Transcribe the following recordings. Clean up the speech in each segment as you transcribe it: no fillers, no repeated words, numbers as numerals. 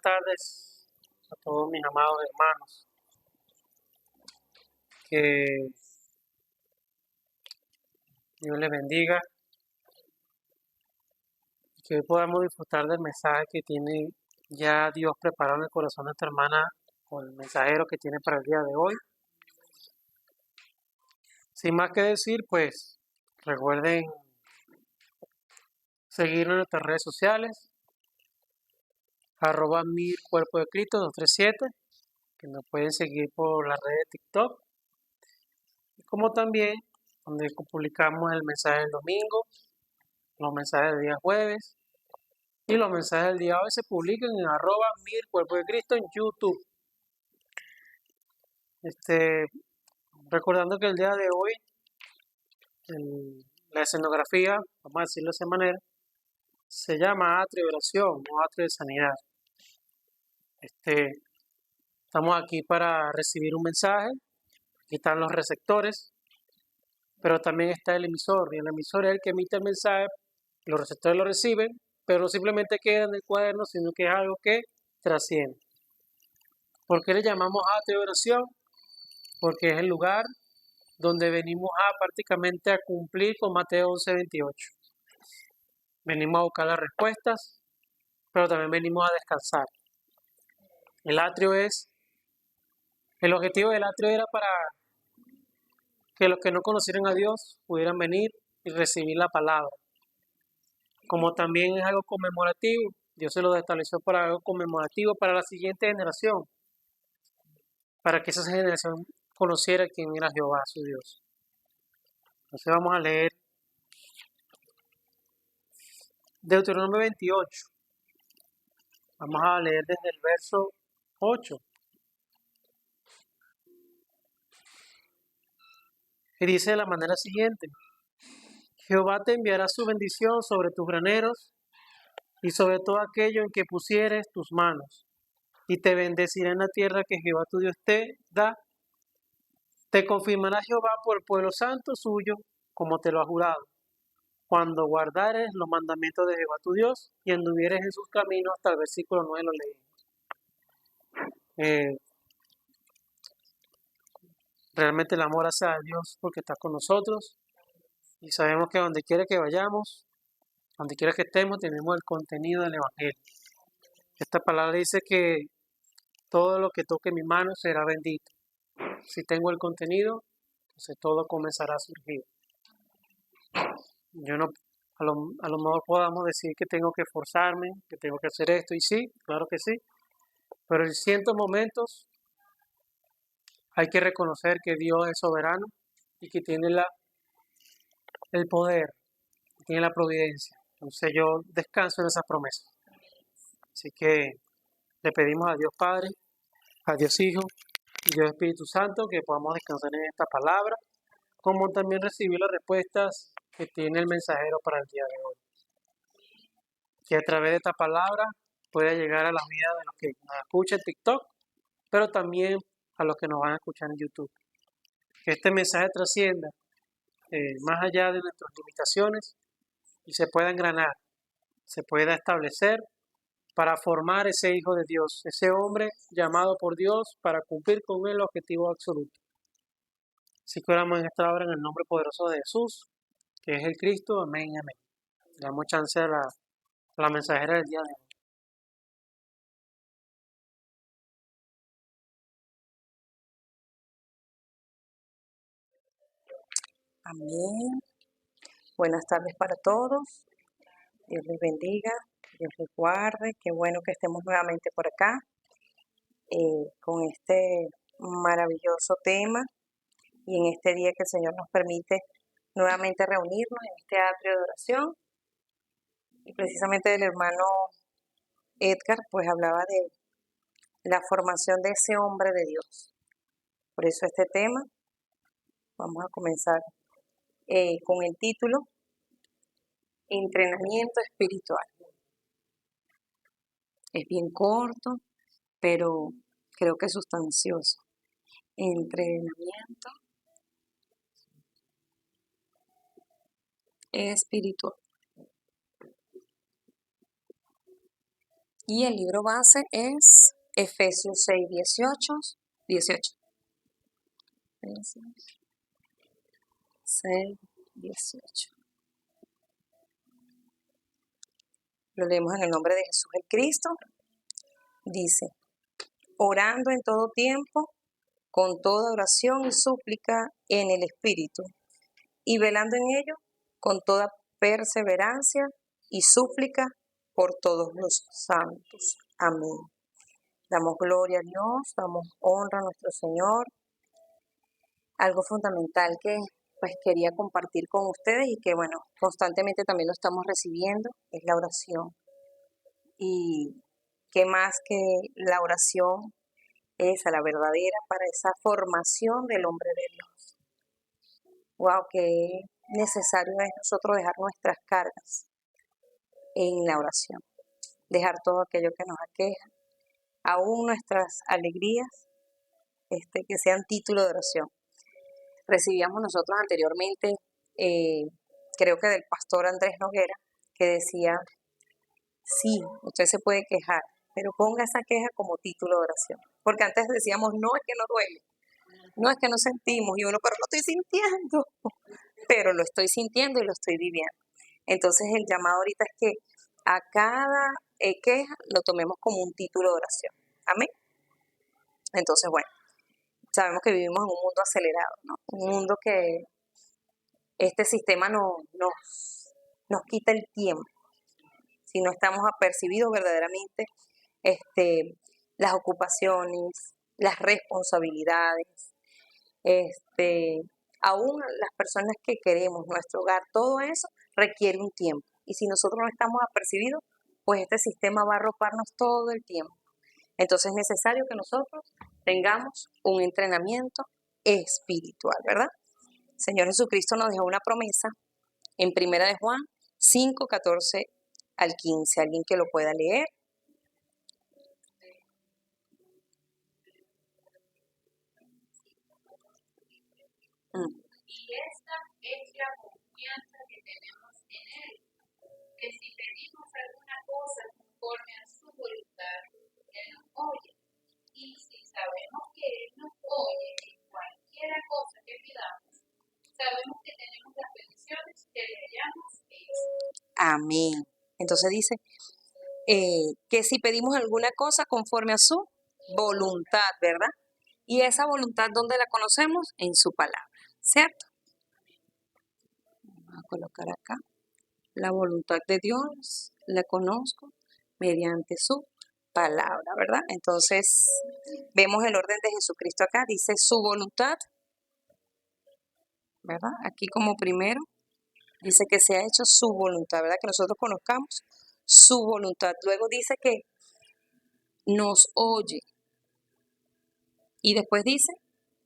tardes a todos mis amados hermanos. Que Dios les bendiga y que hoy podamos disfrutar del mensaje que tiene ya Dios preparado en el corazón de esta hermana o el mensajero que tiene para el día de hoy. Sin más que decir, pues recuerden seguirnos en nuestras redes sociales, @mircuerpodecristo 237, que nos pueden seguir por las redes de TikTok, como también donde publicamos el mensaje del domingo, los mensajes del día jueves y los mensajes del día hoy se publican en @mircuerpodecristo en YouTube. Recordando que el día de hoy la escenografía, vamos a decirlo de esa manera, se llama atrio de oración, no atrio de sanidad. Estamos aquí para recibir un mensaje. Aquí están los receptores, pero también está el emisor, y el emisor es el que emite el mensaje. Los receptores lo reciben, pero no simplemente queda en el cuaderno, sino que es algo que trasciende. ¿Por qué le llamamos atrio de oración? Porque es el lugar donde venimos prácticamente a cumplir con Mateo 11:28. Venimos a buscar las respuestas, pero también venimos a descansar. El objetivo del atrio era para que los que no conocieran a Dios pudieran venir y recibir la palabra. Como también es algo conmemorativo, Dios se lo estableció para algo conmemorativo para la siguiente generación, para que esa generación conociera quién era Jehová, su Dios. Entonces vamos a leer Deuteronomio 28. Vamos a leer desde el verso 8. Y dice de la manera siguiente: Jehová te enviará su bendición sobre tus graneros y sobre todo aquello en que pusieres tus manos, y te bendecirá en la tierra que Jehová tu Dios te da. Te confirmará Jehová por pueblo santo suyo, como te lo ha jurado, cuando guardares los mandamientos de Jehová tu Dios y anduvieres en sus caminos. Hasta el versículo 9 lo leímos. Realmente el amor hacia Dios porque está con nosotros, y sabemos que donde quiera que vayamos, donde quiera que estemos, tenemos el contenido del Evangelio. Esta palabra dice que todo lo que toque mi mano será bendito. Si tengo el contenido, entonces todo comenzará a surgir. Yo no, a lo mejor podamos decir que tengo que esforzarme, que tengo que hacer esto, y sí, claro que sí, pero en ciertos momentos hay que reconocer que Dios es soberano y que tiene el poder, que tiene la providencia. Entonces yo descanso en esas promesas. Así que le pedimos a Dios Padre, a Dios Hijo y Dios Espíritu Santo que podamos descansar en esta palabra, como también recibir las respuestas que tiene el mensajero para el día de hoy. Que a través de esta palabra pueda llegar a la vida de los que nos escuchan en TikTok, pero también a los que nos van a escuchar en YouTube. Que este mensaje trascienda más allá de nuestras limitaciones y se pueda engranar, se pueda establecer para formar ese hijo de Dios, ese hombre llamado por Dios para cumplir con el objetivo absoluto. Así que oramos en esta hora en el nombre poderoso de Jesús, que es el Cristo. Amén, amén. Le damos chance a la mensajera del día de hoy. Amén. Buenas tardes para todos. Dios les bendiga, Dios les guarde. Qué bueno que estemos nuevamente por acá con este maravilloso tema y en este día que el Señor nos permite nuevamente reunirnos en este atrio de oración. Y precisamente el hermano Edgar pues hablaba de la formación de ese hombre de Dios. Por eso este tema, vamos a comenzar con el título Entrenamiento espiritual. Es bien corto, pero creo que es sustancioso. Entrenamiento espiritual. Y el libro base es Efesios 6, 18. 6, 18. Lo leemos en el nombre de Jesús el Cristo. Dice, orando en todo tiempo, con toda oración y súplica en el Espíritu, y velando en ello con toda perseverancia y súplica por todos los santos. Amén. Damos gloria a Dios, damos honra a nuestro Señor. Algo fundamental que pues quería compartir con ustedes y que bueno, constantemente también lo estamos recibiendo, es la oración. Y qué más que la oración, esa, la verdadera, para esa formación del hombre de Dios. Wow, qué necesario es nosotros dejar nuestras cargas en la oración, dejar todo aquello que nos aqueja, aún nuestras alegrías, que sean título de oración. Recibíamos nosotros anteriormente, creo que del pastor Andrés Noguera, que decía, sí, usted se puede quejar, pero ponga esa queja como título de oración. Porque antes decíamos, no es que no duele, no es que no sentimos, y uno, pero lo estoy sintiendo, pero lo estoy sintiendo y lo estoy viviendo. Entonces el llamado ahorita es que a cada queja lo tomemos como un título de oración. Amén. Entonces, bueno, sabemos que vivimos en un mundo acelerado, ¿no? Un mundo que este sistema nos quita el tiempo. Si no estamos apercibidos verdaderamente las ocupaciones, las responsabilidades, aún las personas que queremos, nuestro hogar, todo eso requiere un tiempo. Y si nosotros no estamos apercibidos, pues este sistema va a arroparnos todo el tiempo. Entonces es necesario que nosotros tengamos un entrenamiento espiritual, ¿verdad? El Señor Jesucristo nos dejó una promesa en 1 de Juan 5, 14 al 15. ¿Alguien que lo pueda leer? Y esta es la confianza que tenemos en Él, que si pedimos alguna cosa conforme a su voluntad, Él nos oye. Y si sabemos que Él nos oye en cualquiera cosa que pidamos, sabemos que tenemos las bendiciones que le hayamos hecho. Amén. Entonces dice que si pedimos alguna cosa conforme a su voluntad, ¿verdad? Y esa voluntad, ¿dónde la conocemos? En su palabra, ¿cierto? Vamos a colocar acá. La voluntad de Dios la conozco mediante su palabra, ¿verdad? Entonces, vemos el orden de Jesucristo acá. Dice su voluntad, ¿verdad? Aquí como primero, dice que se ha hecho su voluntad, ¿verdad? Que nosotros conozcamos su voluntad. Luego dice que nos oye. Y después dice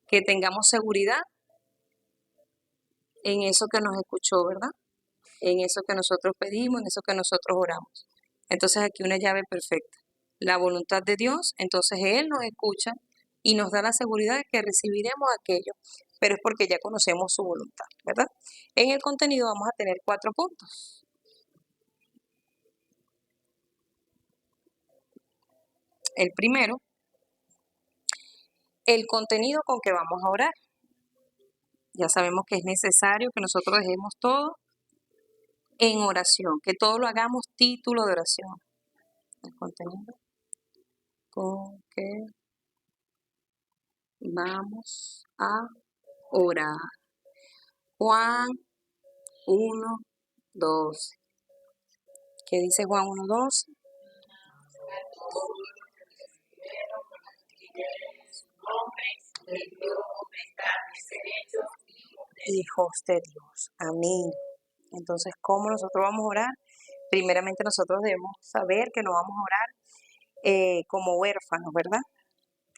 que tengamos seguridad en eso que nos escuchó, ¿verdad? En eso que nosotros pedimos, en eso que nosotros oramos. Entonces aquí una llave perfecta. La voluntad de Dios, entonces Él nos escucha y nos da la seguridad de que recibiremos aquello, pero es porque ya conocemos su voluntad, ¿verdad? En el contenido vamos a tener 4 puntos. El primero, el contenido con que vamos a orar. Ya sabemos que es necesario que nosotros dejemos todo en oración, que todo lo hagamos título de oración. El contenido con que vamos a orar. Juan 1, 12. ¿Qué dice Juan 1, 12? Hijos de Dios. Amén. Entonces, ¿cómo nosotros vamos a orar? Primeramente nosotros debemos saber que no vamos a orar como huérfanos, ¿verdad?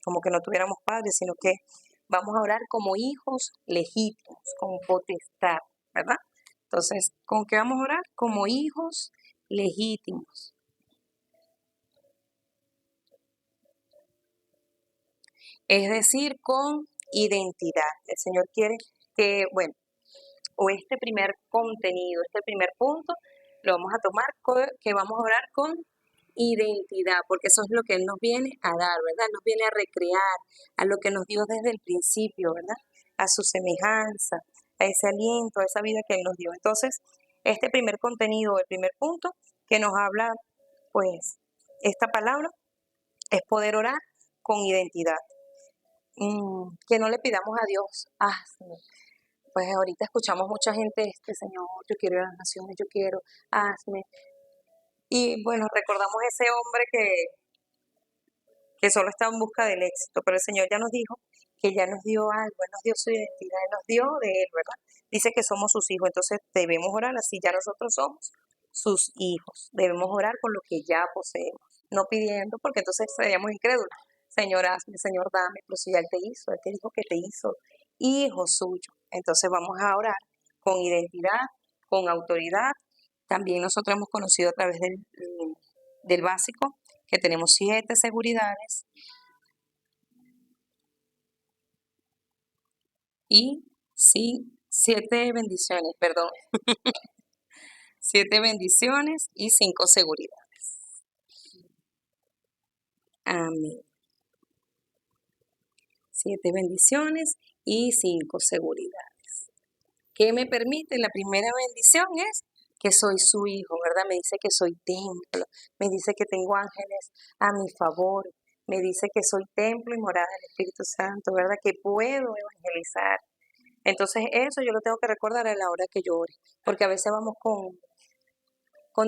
Como que no tuviéramos padres, sino que vamos a orar como hijos legítimos, con potestad, ¿verdad? Entonces, ¿con qué vamos a orar? Como hijos legítimos. Es decir, con identidad. El Señor quiere que, bueno, o este primer contenido, este primer punto, lo vamos a tomar que vamos a orar con identidad, porque eso es lo que Él nos viene a dar, ¿verdad? Nos viene a recrear a lo que nos dio desde el principio, ¿verdad? A su semejanza, a ese aliento, a esa vida que Él nos dio. Entonces, este primer contenido, el primer punto que nos habla, pues, esta palabra es poder orar con identidad. Que no le pidamos a Dios, pues ahorita escuchamos mucha gente, Señor, yo quiero ir a las naciones, yo quiero, hazme. Y bueno, recordamos ese hombre que solo está en busca del éxito, pero el Señor ya nos dijo que ya nos dio algo, Él nos dio su identidad, Él nos dio de Él, ¿verdad? Dice que somos sus hijos, entonces debemos orar así, ya nosotros somos sus hijos, debemos orar con lo que ya poseemos, no pidiendo, porque entonces seríamos incrédulos. Señor, hazme, Señor, dame, pero si ya Él te hizo, Él te dijo que te hizo hijo suyo. Entonces vamos a orar con identidad, con autoridad. También nosotros hemos conocido a través del básico que tenemos 7 seguridades y 7 bendiciones, perdón. 7 bendiciones y 5 seguridades. Amén. 7 bendiciones y 5 seguridades. ¿Qué me permite? La primera bendición es que soy su hijo, ¿verdad? Me dice que soy templo, me dice que tengo ángeles a mi favor, me dice que soy templo y morada del Espíritu Santo, ¿verdad? Que puedo evangelizar. Entonces eso yo lo tengo que recordar a la hora que yo ore, porque a veces vamos con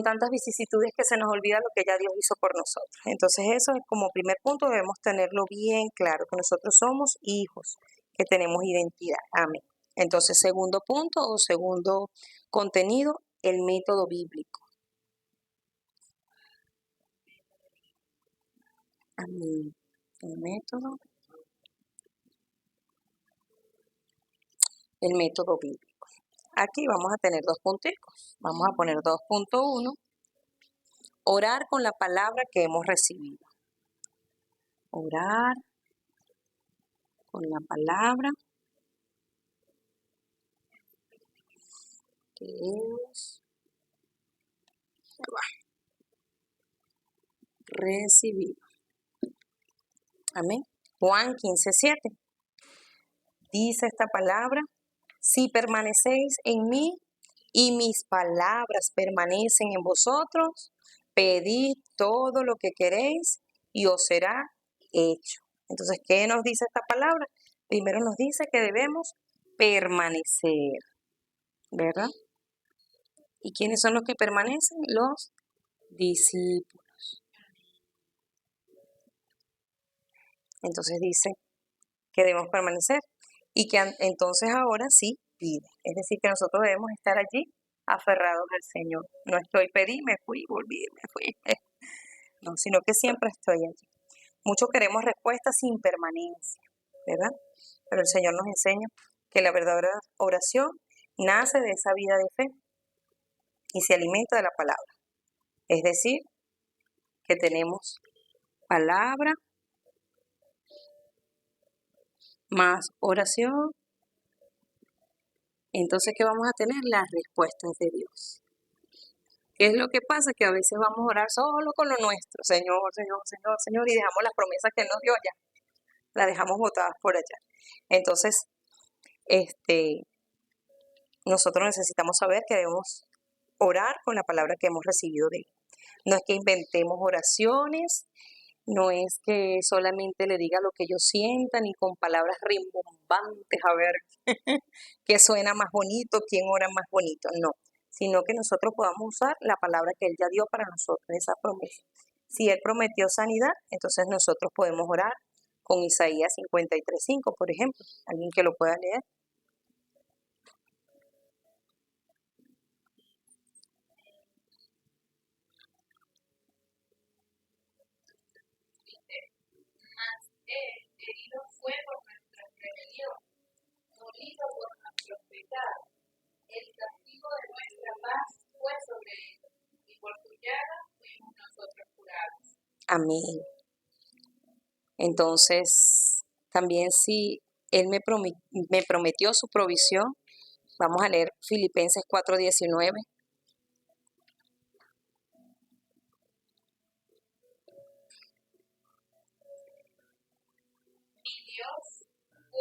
tantas vicisitudes que se nos olvida lo que ya Dios hizo por nosotros. Entonces eso es como primer punto, debemos tenerlo bien claro, que nosotros somos hijos, que tenemos identidad. Amén. Entonces, segundo punto o segundo contenido, el método bíblico. Amén. El método bíblico. Aquí vamos a tener 2 punticos. Vamos a poner 2.1. Orar con la palabra que hemos recibido. Orar con la palabra que hemos recibido. Amén. Juan 15:7. Dice esta palabra: si permanecéis en mí y mis palabras permanecen en vosotros, pedid todo lo que queréis y os será hecho. Entonces, ¿qué nos dice esta palabra? Primero nos dice que debemos permanecer, ¿verdad? ¿Y quiénes son los que permanecen? Los discípulos. Entonces dice que debemos permanecer y que entonces ahora sí pide. Es decir, que nosotros debemos estar allí aferrados al Señor. No estoy, pedí, me fui, volví, me fui. No, sino que siempre estoy allí. Muchos queremos respuestas sin permanencia, ¿verdad? Pero el Señor nos enseña que la verdadera oración nace de esa vida de fe y se alimenta de la palabra. Es decir, que tenemos palabra más oración. Entonces, ¿qué vamos a tener? Las respuestas de Dios. ¿Qué es lo que pasa? Que a veces vamos a orar solo con lo nuestro, Señor, Señor, Señor, Señor, y dejamos las promesas que Él nos dio allá, las dejamos botadas por allá. Entonces, nosotros necesitamos saber que debemos orar con la palabra que hemos recibido de Él. No es que inventemos oraciones, no es que solamente le diga lo que yo sienta, ni con palabras rimbombantes, a ver qué suena más bonito, quién ora más bonito, no, sino que nosotros podamos usar la palabra que Él ya dio para nosotros, esa promesa. Si Él prometió sanidad, entonces nosotros podemos orar con Isaías 53:5, por ejemplo. ¿Alguien que lo pueda leer? Herido fue por nuestra rebelión, molido por nuestros pecados. El castigo de nuestra paz fue sobre él, y por su llaga fuimos nosotros curados. Amén. Entonces, también si Él me prometió su provisión, vamos a leer Filipenses 4:19.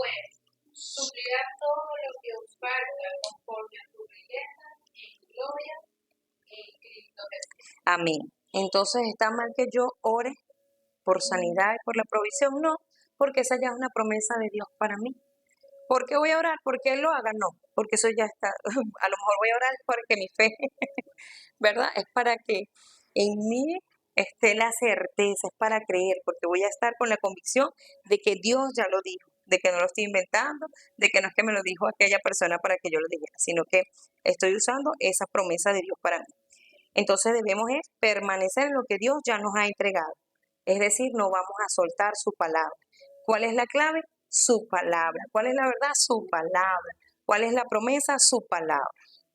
pues, suplirá todo lo que os falta conforme a tu riqueza en gloria en Cristo Jesús. Amén. Entonces, ¿está mal que yo ore por sanidad y por la provisión? No, porque esa ya es una promesa de Dios para mí. ¿Por qué voy a orar? ¿Porque Él lo haga? No, porque eso ya está. A lo mejor voy a orar porque mi fe, ¿verdad? Es para que en mí esté la certeza, es para creer, porque voy a estar con la convicción de que Dios ya lo dijo, de que no lo estoy inventando, de que no es que me lo dijo aquella persona para que yo lo dijera, sino que estoy usando esa promesa de Dios para mí. Entonces debemos es permanecer en lo que Dios ya nos ha entregado. Es decir, no vamos a soltar su palabra. ¿Cuál es la clave? Su palabra. ¿Cuál es la verdad? Su palabra. ¿Cuál es la promesa? Su palabra.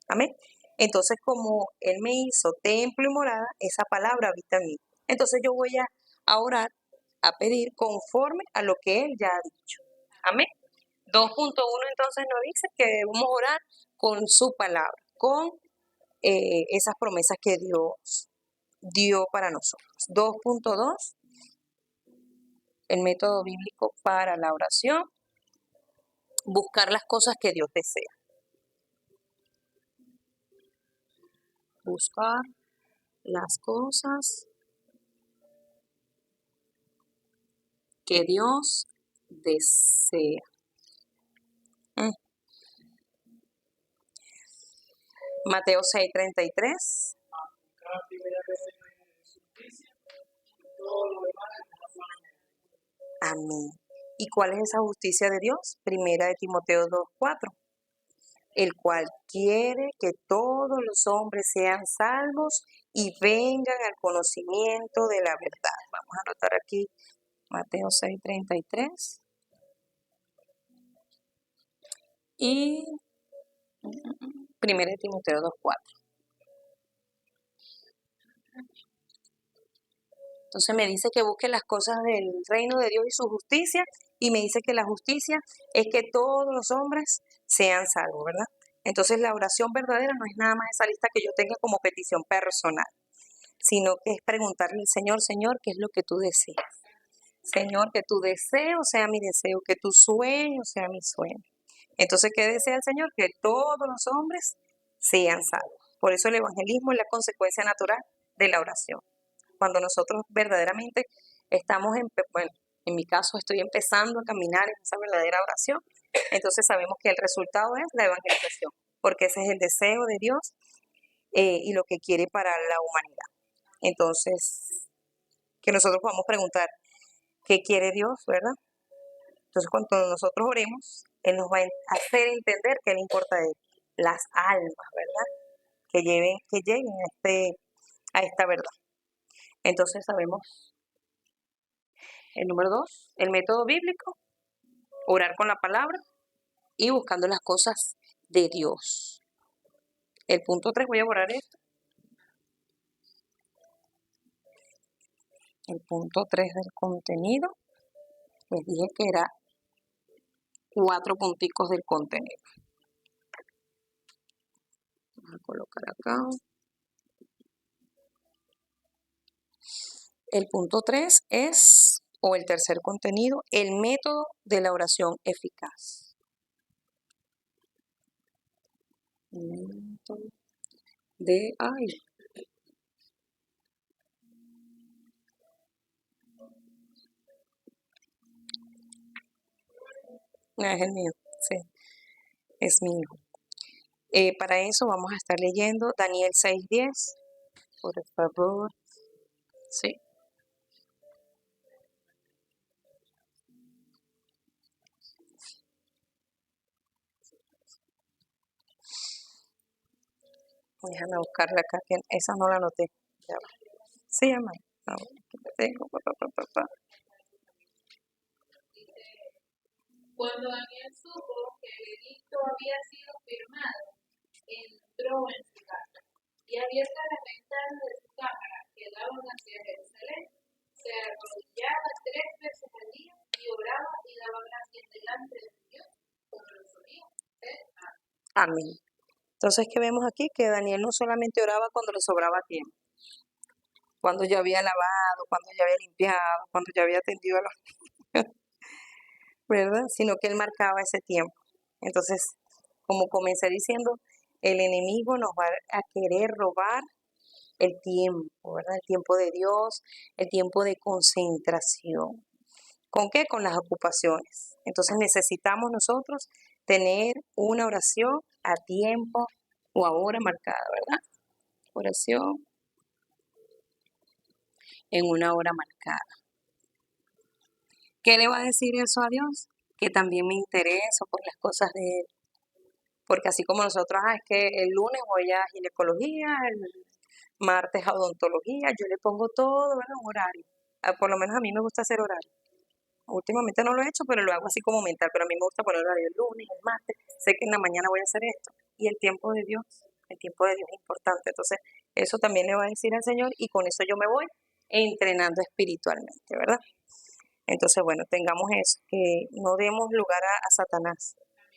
Amén. Entonces, como Él me hizo templo y morada, esa palabra habita en mí. Entonces yo voy a orar, a pedir conforme a lo que Él ya ha dicho. Amén. 2.1 entonces nos dice que debemos orar con su palabra, con esas promesas que Dios dio para nosotros. 2.2, el método bíblico para la oración, buscar las cosas que Dios desea. Buscar las cosas que Dios desea. Mateo 6:33. Amén. ¿Y cuál es esa justicia de Dios? Primera de Timoteo 2:4. El cual quiere que todos los hombres sean salvos y vengan al conocimiento de la verdad. Vamos a anotar aquí Mateo 6:33. Y 1 Timoteo 2:4. Entonces me dice que busque las cosas del reino de Dios y su justicia, y me dice que la justicia es que todos los hombres sean salvos, ¿verdad? Entonces la oración verdadera no es nada más esa lista que yo tenga como petición personal, sino que es preguntarle al Señor, Señor, ¿qué es lo que tú deseas? Señor, que tu deseo sea mi deseo, que tu sueño sea mi sueño. Entonces, ¿qué desea el Señor? Que todos los hombres sean salvos. Por eso el evangelismo es la consecuencia natural de la oración. Cuando nosotros verdaderamente estamos, bueno, en mi caso estoy empezando a caminar en esa verdadera oración, entonces sabemos que el resultado es la evangelización, porque ese es el deseo de Dios y lo que quiere para la humanidad. Entonces, que nosotros podamos preguntar, ¿qué quiere Dios, verdad? Entonces, cuando nosotros oremos, Él nos va a hacer entender qué le importa de las almas, ¿verdad? Que lleguen a esta verdad. Entonces sabemos el número 2, el método bíblico, orar con la palabra y buscando las cosas de Dios. El punto 3, voy a borrar esto. El punto 3 del contenido, les dije que era 4 punticos del contenido. Vamos a colocar acá. El punto 3 es, o el tercer contenido, el método de la oración eficaz. Método de, no, es el mío, sí, es mi hijo. Para eso vamos a estar leyendo Daniel 6:10, por favor. Sí. Déjame buscarla acá, que esa no la anoté. Ya va. Sí, mamá. Aquí la tengo. Cuando Daniel supo que el edicto había sido firmado, entró en su casa y abierta la ventana de su cámara que daban hacia Jerusalén, se arrodillaba 3 veces al día y oraba y daba gracias delante de Dios como lo solía hacer antes. Amén. Entonces, ¿qué vemos aquí? Que Daniel no solamente oraba cuando le sobraba tiempo, cuando ya había lavado, cuando ya había limpiado, cuando ya había atendido a los ¿verdad? Sino que Él marcaba ese tiempo. Entonces, como comencé diciendo, el enemigo nos va a querer robar el tiempo, ¿verdad? El tiempo de Dios, el tiempo de concentración. ¿Con qué? Con las ocupaciones. Entonces necesitamos nosotros tener una oración a tiempo o a hora marcada, ¿verdad? Oración en una hora marcada. ¿Qué le va a decir eso a Dios? Que también me intereso por las cosas de Él. Porque así como nosotros, es que el lunes voy a ginecología, el martes a odontología, yo le pongo todo, ¿verdad? Un horario. Por lo menos a mí me gusta hacer horario. Últimamente no lo he hecho, pero lo hago así como mental, pero a mí me gusta poner horario el lunes, el martes, sé que en la mañana voy a hacer esto. Y el tiempo de Dios es importante. Entonces, eso también le va a decir al Señor y con eso yo me voy entrenando espiritualmente, ¿verdad? Entonces, bueno, tengamos eso, que no demos lugar a Satanás,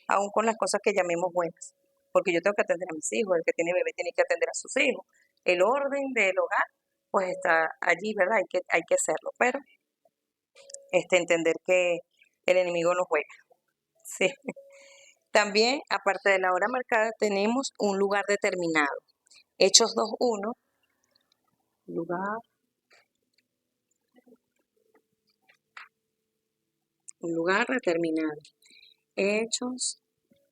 aun con las cosas que llamemos buenas, porque yo tengo que atender a mis hijos, el que tiene bebé tiene que atender a sus hijos. El orden del hogar, pues está allí, ¿verdad? Hay que hacerlo, pero entender que el enemigo no juega. Sí. También, aparte de la hora marcada, tenemos un lugar determinado. Hechos 2:1, un lugar determinado. Hechos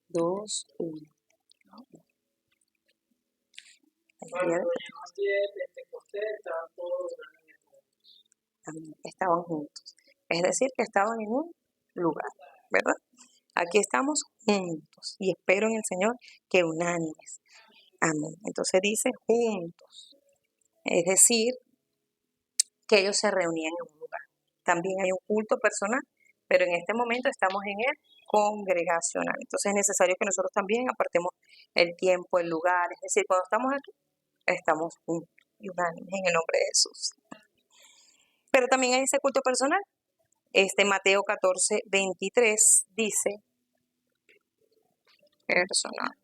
2:1. Estaban juntos. Es decir, que estaban en un lugar, ¿verdad? Aquí estamos juntos y espero en el Señor que unánimes. Amén. Entonces dice juntos. Es decir, que ellos se reunían en un lugar. También hay un culto personal, pero en este momento estamos en el congregacional. Entonces es necesario que nosotros también apartemos el tiempo, el lugar. Es decir, cuando estamos aquí, estamos juntos y unánimes en el nombre de Jesús. Pero también hay ese culto personal. Mateo 14:23 dice, personal.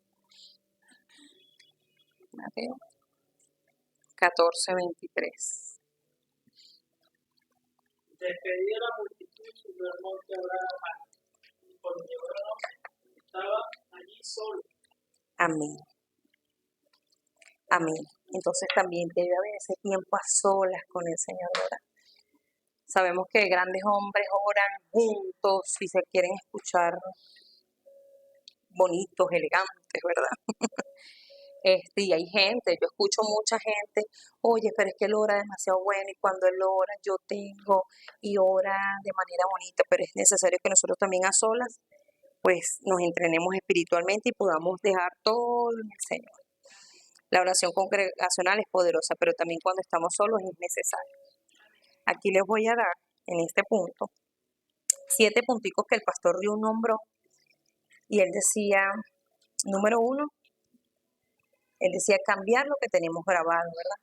Mateo 14:23. Despedía la multitud, subió al monte a orar aparte. Y cuando llegó la noche, estaba allí solo. Amén. Amén. Entonces también debe haber ese tiempo a solas con el Señor, ¿verdad? Sabemos que grandes hombres oran juntos y se quieren escuchar bonitos, elegantes, ¿verdad? Y hay gente, yo escucho mucha gente, oye, pero es que él ora demasiado bueno y cuando él ora yo tengo y ora de manera bonita, pero es necesario que nosotros también a solas pues nos entrenemos espiritualmente y podamos dejar todo en el Señor. La oración congregacional es poderosa, pero también cuando estamos solos es necesario. Aquí les voy a dar en este punto 7 punticos que el pastor Riu nombró y él decía, número 1, él decía cambiar lo que tenemos grabado, ¿verdad?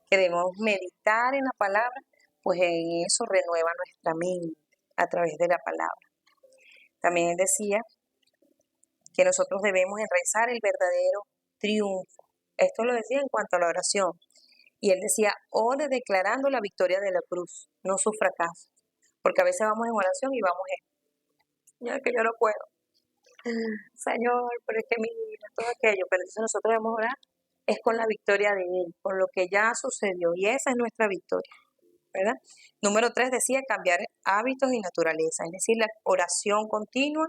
Que debemos meditar en la palabra, pues en eso renueva nuestra mente a través de la palabra. También él decía que nosotros debemos enraizar el verdadero triunfo. Esto lo decía en cuanto a la oración. Y él decía, ore declarando la victoria de la cruz, no su fracaso. Porque a veces vamos en oración y vamos ya que yo no puedo. Señor, pero es que mira, todo aquello. Pero entonces nosotros debemos orar es con la victoria de Él, con lo que ya sucedió. Y esa es nuestra victoria, ¿verdad? Número 3 decía cambiar hábitos y naturaleza. Es decir, la oración continua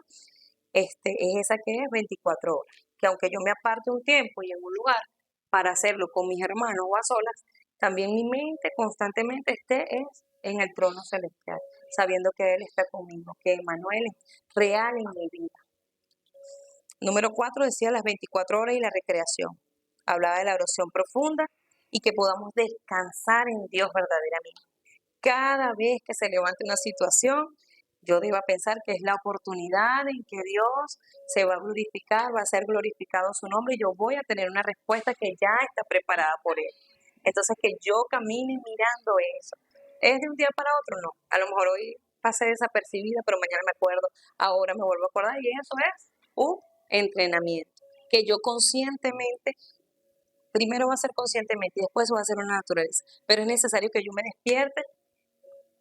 es esa que es 24 horas. Que aunque yo me aparte un tiempo y en un lugar para hacerlo con mis hermanos o a solas, también mi mente constantemente esté en el trono celestial, sabiendo que Él está conmigo, que Emmanuel es real en mi vida. Número 4 decía las 24 horas y la recreación. Hablaba de la oración profunda y que podamos descansar en Dios verdaderamente. Cada vez que se levante una situación, yo deba pensar que es la oportunidad en que Dios se va a glorificar, va a ser glorificado su nombre y yo voy a tener una respuesta que ya está preparada por Él. Entonces, que yo camine mirando eso. ¿Es de un día para otro? No. A lo mejor hoy pasé desapercibida, pero mañana me acuerdo, ahora me vuelvo a acordar y eso es un entrenamiento. Que yo conscientemente, primero va a ser conscientemente y después va a ser una naturaleza. Pero es necesario que yo me despierte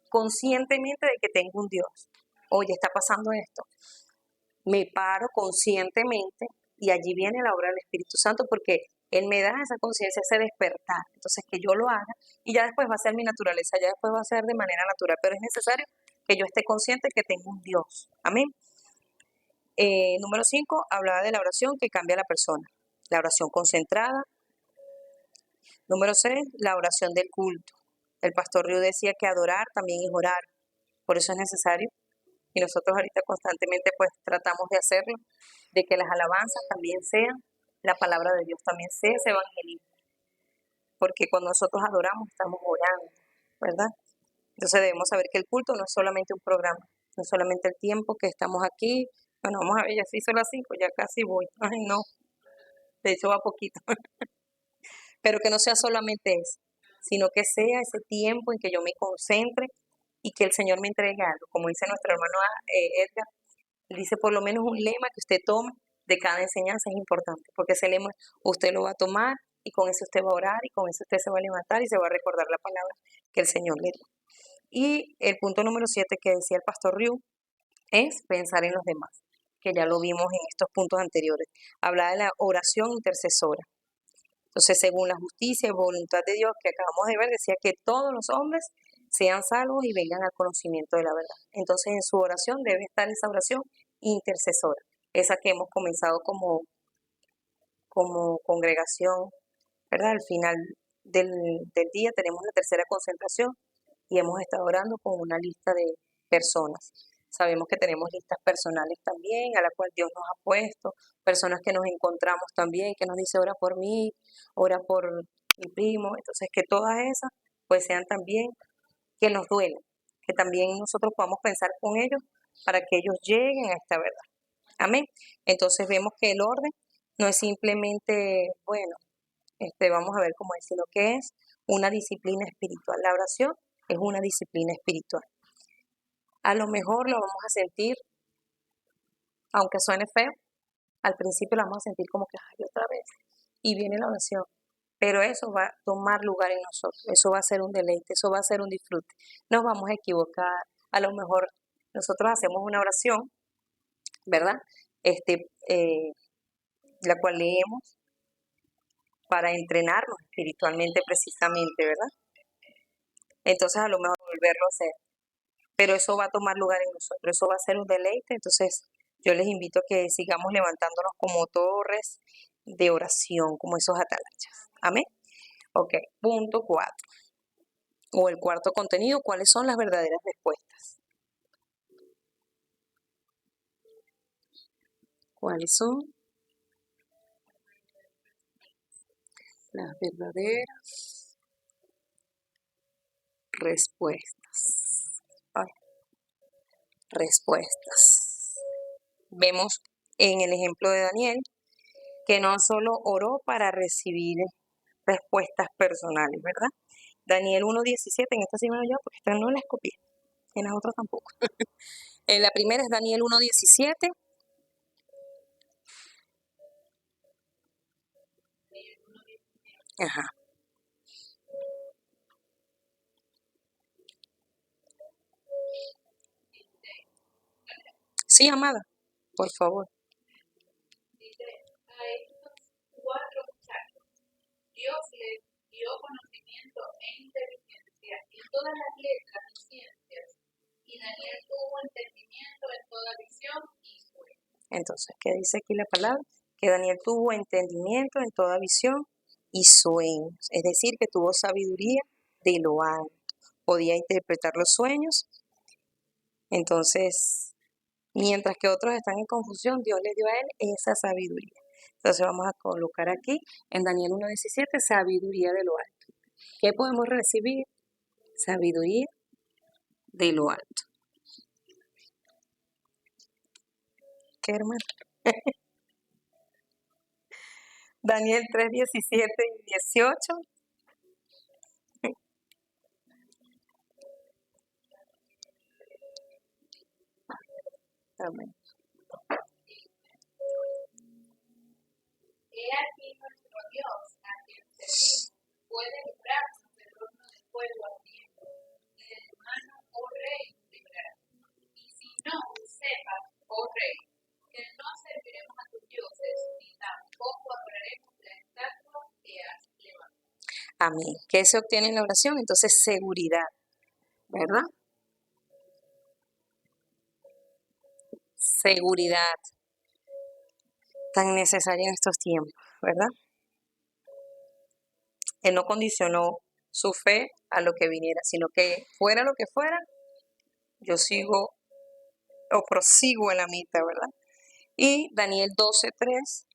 conscientemente de que tengo un Dios oye, está pasando esto. Me paro conscientemente y allí viene la obra del Espíritu Santo porque Él me da esa conciencia, ese despertar. Entonces, que yo lo haga y ya después va a ser mi naturaleza, ya después va a ser de manera natural, pero es necesario que yo esté consciente que tengo un Dios. Amén. Número 5, hablaba de la oración que cambia a la persona. La oración concentrada. Número 6, la oración del culto. El pastor Río decía que adorar también es orar. Por eso es necesario, y nosotros ahorita constantemente pues tratamos de hacerlo, de que las alabanzas también sean, la palabra de Dios también sea ese evangelismo. Porque cuando nosotros adoramos estamos orando, ¿verdad? Entonces debemos saber que el culto no es solamente un programa, no es solamente el tiempo que estamos aquí. Bueno, vamos a ver, ya se hizo las 5, ya casi voy. Ay, no, de hecho va poquito. Pero que no sea solamente eso, sino que sea ese tiempo en que yo me concentre y que el Señor me entregue algo. Como dice nuestro hermano Edgar, él dice por lo menos un lema que usted tome de cada enseñanza es importante, porque ese lema usted lo va a tomar y con eso usted va a orar y con eso usted se va a levantar y se va a recordar la palabra que el Señor le dio. Y el punto número 7 que decía el pastor Ryu es pensar en los demás, que ya lo vimos en estos puntos anteriores. Habla de la oración intercesora. Entonces, según la justicia y voluntad de Dios que acabamos de ver, decía que todos los hombres sean salvos y vengan al conocimiento de la verdad. Entonces, en su oración debe estar esa oración intercesora, esa que hemos comenzado como congregación, ¿verdad? Al final del día tenemos la tercera concentración y hemos estado orando con una lista de personas. Sabemos que tenemos listas personales también, a la cual Dios nos ha puesto, personas que nos encontramos también, que nos dice ora por mí, ora por mi primo. Entonces, que todas esas pues sean también que nos duelen, que también nosotros podamos pensar con ellos para que ellos lleguen a esta verdad. Amén. Entonces vemos que el orden no es simplemente, bueno, vamos a ver cómo es, sino que es una disciplina espiritual. La oración es una disciplina espiritual. A lo mejor lo vamos a sentir, aunque suene feo, al principio lo vamos a sentir como que, ay, otra vez, y viene la oración, pero eso va a tomar lugar en nosotros, eso va a ser un deleite, eso va a ser un disfrute. Nos vamos a equivocar, a lo mejor nosotros hacemos una oración, ¿verdad? La cual leemos para entrenarnos espiritualmente precisamente, ¿verdad? Entonces a lo mejor volverlo a hacer, pero eso va a tomar lugar en nosotros, eso va a ser un deleite. Entonces yo les invito a que sigamos levantándonos como torres de oración, como esos atalachas. Amén. Ok, punto 4. O el cuarto contenido, ¿cuáles son las verdaderas respuestas? ¿Cuáles son las verdaderas respuestas? Ay, respuestas. Vemos en el ejemplo de Daniel que no solo oró para recibir respuestas personales, ¿verdad? Daniel 1.17, en esta sí me lo llevo porque esta no la copié, en las otras tampoco. En la primera es Daniel 1.17. Ajá. Sí, amada, por favor. Dice, a estos 4 muchachos, Dios les dio conocimiento e inteligencia en todas las letras y ciencias, y Daniel tuvo entendimiento en toda visión y sueño. Entonces, ¿qué dice aquí la palabra? Que Daniel tuvo entendimiento en toda visión y sueños, es decir, que tuvo sabiduría de lo alto, podía interpretar los sueños. Entonces, mientras que otros están en confusión, Dios le dio a él esa sabiduría. Entonces vamos a colocar aquí en Daniel 1.17, sabiduría de lo alto. ¿Qué podemos recibir? Sabiduría de lo alto. ¿Qué, hermano? Daniel 3.17 y 18. Amén. He aquí nuestro Dios, a quien servimos, puede librarnos del horno de fuego ardiente, y de tu mano, oh rey, librará. Y si no, Amén. ¿Qué se obtiene en la oración? Entonces, seguridad, ¿verdad? Seguridad, tan necesaria en estos tiempos, ¿verdad? Él no condicionó su fe a lo que viniera, sino que fuera lo que fuera, yo sigo o prosigo en la mitad, ¿verdad? Y Daniel 12:3,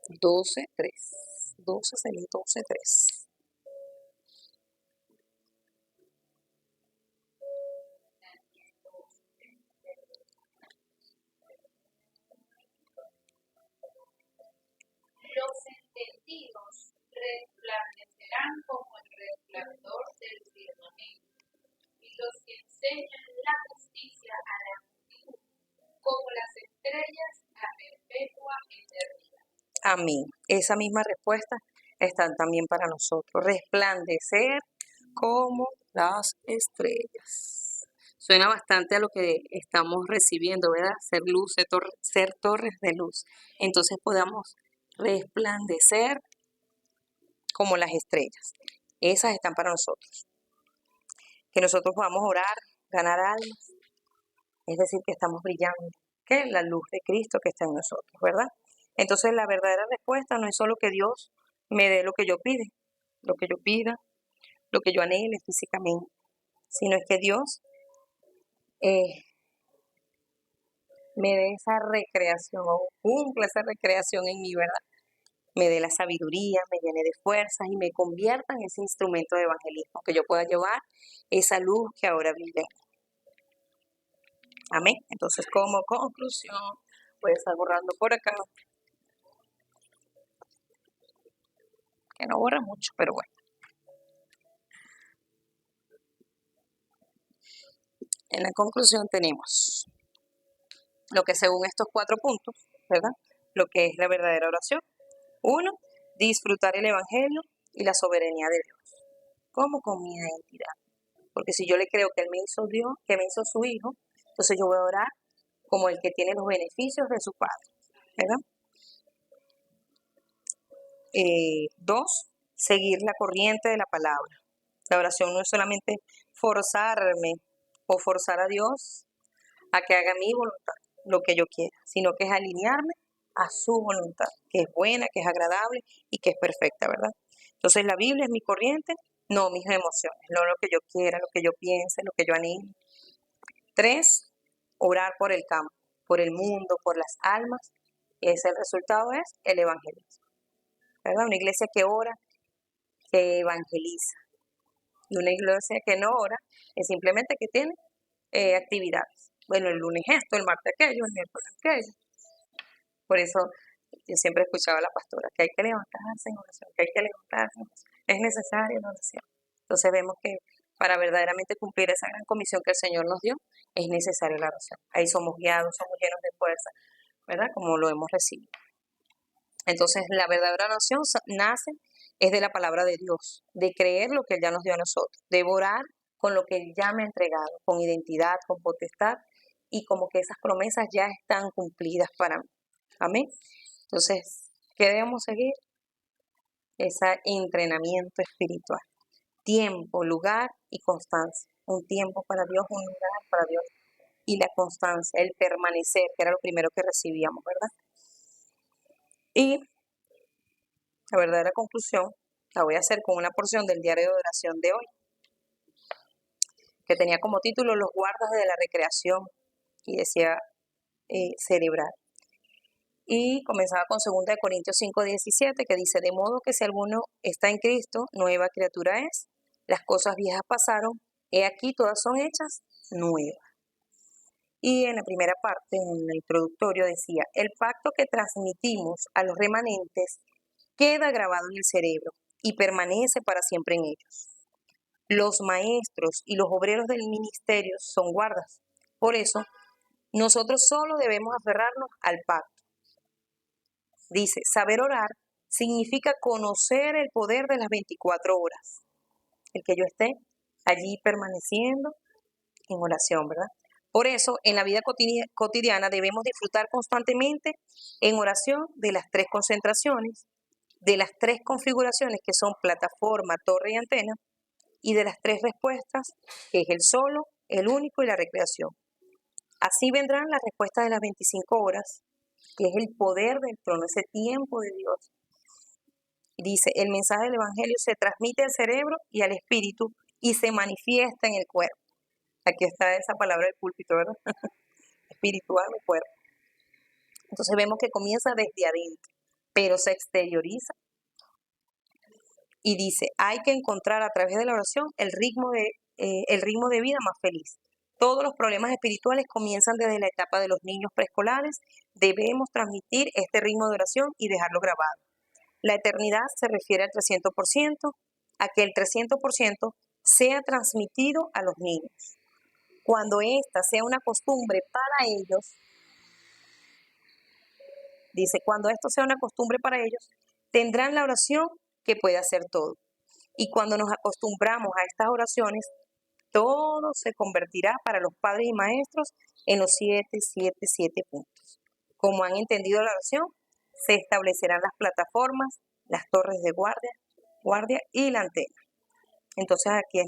12 sería 12:3. Los entendidos resplandecerán como el resplandor del firmamento, y los que enseñan la justicia a la multitud, como las estrellas a perpetua eternidad. Amén. Esa misma respuesta está también para nosotros. Resplandecer como las estrellas. Suena bastante a lo que estamos recibiendo, ¿verdad? Ser luz, ser torres de luz. Entonces podamos resplandecer como las estrellas. Esas están para nosotros. Que nosotros podamos orar, ganar almas, es decir, que estamos brillando, que la luz de Cristo que está en nosotros, ¿verdad? Entonces la verdadera respuesta no es solo que Dios me dé lo que yo pida, lo que yo anhele físicamente, sino es que Dios me dé esa recreación, o cumpla esa recreación en mí, ¿verdad? Me dé la sabiduría, me llene de fuerzas y me convierta en ese instrumento de evangelismo, que yo pueda llevar esa luz que ahora brilla en mí. Amén. Entonces, como conclusión, voy a estar borrando por acá, que no borra mucho, pero bueno. En la conclusión tenemos lo que según estos 4 puntos, ¿verdad? Lo que es la verdadera oración. 1, disfrutar el evangelio y la soberanía de Dios, como con mi identidad. Porque si yo le creo que Él me hizo Dios, que me hizo su Hijo, entonces yo voy a orar como el que tiene los beneficios de su Padre, ¿verdad? 2, seguir la corriente de la palabra. La oración no es solamente forzarme o forzar a Dios a que haga mi voluntad, lo que yo quiera, sino que es alinearme a su voluntad, que es buena, que es agradable y que es perfecta, ¿verdad? Entonces la Biblia es mi corriente, no mis emociones, no lo que yo quiera, lo que yo piense, lo que yo anhelo. 3, orar por el campo, por el mundo, por las almas. Ese resultado es el evangelismo, ¿verdad? Una iglesia que ora, que evangeliza. Y una iglesia que no ora es simplemente que tiene actividades. Bueno, el lunes esto, el martes aquello, el miércoles aquello. Por eso yo siempre escuchaba a la pastora que hay que levantarse en oración, que hay que levantarse en oración. Es necesaria la oración. Entonces vemos que para verdaderamente cumplir esa gran comisión que el Señor nos dio, es necesaria la oración. Ahí somos guiados, somos llenos de fuerza, ¿verdad? Como lo hemos recibido. Entonces la verdadera oración nace es de la palabra de Dios, de creer lo que Él ya nos dio a nosotros, de orar con lo que Él ya me ha entregado, con identidad, con potestad, y como que esas promesas ya están cumplidas para mí. Amén. Entonces, ¿qué debemos seguir? Ese entrenamiento espiritual. Tiempo, lugar y constancia. Un tiempo para Dios, un lugar para Dios. Y la constancia, el permanecer, que era lo primero que recibíamos, ¿verdad? Y la verdadera conclusión la voy a hacer con una porción del diario de oración de hoy, que tenía como título Los guardas de la recreación, y decía celebrar. Y comenzaba con 2 Corintios 5:17, que dice, de modo que si alguno está en Cristo, nueva criatura es, las cosas viejas pasaron, he aquí todas son hechas nuevas. Y en la primera parte, en el introductorio, decía, el pacto que transmitimos a los remanentes queda grabado en el cerebro y permanece para siempre en ellos. Los maestros y los obreros del ministerio son guardas. Por eso, nosotros solo debemos aferrarnos al pacto. Dice, saber orar significa conocer el poder de las 24 horas. El que yo esté allí permaneciendo en oración, ¿verdad? Por eso, en la vida cotidiana debemos disfrutar constantemente en oración de las 3 concentraciones, de las 3 configuraciones que son plataforma, torre y antena, y de las 3 respuestas, que es el solo, el único y la recreación. Así vendrán las respuestas de las 25 horas, que es el poder del trono, ese tiempo de Dios. Dice, el mensaje del Evangelio se transmite al cerebro y al espíritu y se manifiesta en el cuerpo. Aquí está esa palabra del púlpito, ¿verdad? Espiritual, el cuerpo. Entonces vemos que comienza desde adentro, pero se exterioriza. Y dice, hay que encontrar a través de la oración el ritmo de vida más feliz. Todos los problemas espirituales comienzan desde la etapa de los niños preescolares. Debemos transmitir este ritmo de oración y dejarlo grabado. La eternidad se refiere al 300%, a que el 300% sea transmitido a los niños. Cuando esta sea una costumbre para ellos, dice, cuando esto sea una costumbre para ellos, tendrán la oración que puede hacer todo. Y cuando nos acostumbramos a estas oraciones, todo se convertirá para los padres y maestros en los 7 puntos. Como han entendido la oración, se establecerán las plataformas, las torres de guardia y la antena. Entonces aquí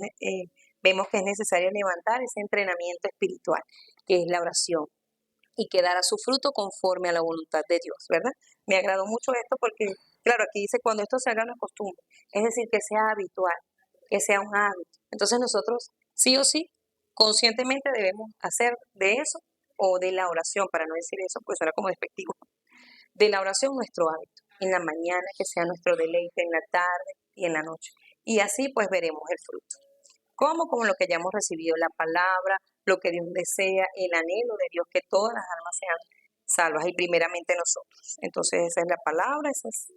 vemos que es necesario levantar ese entrenamiento espiritual, que es la oración, y que dará su fruto conforme a la voluntad de Dios, ¿verdad? Me agradó mucho esto porque, claro, aquí dice cuando esto se haga una costumbre, es decir, que sea habitual, que sea un hábito. Entonces nosotros, sí o sí, conscientemente debemos hacer de eso, o de la oración, para no decir eso, pues suena como despectivo, de la oración nuestro hábito, en la mañana que sea nuestro deleite, en la tarde y en la noche. Y así pues veremos el fruto. ¿Cómo? Como lo que ya hemos recibido, la palabra, lo que Dios desea, el anhelo de Dios, que todas las almas sean salvas y primeramente nosotros. Entonces esa es la palabra, ese es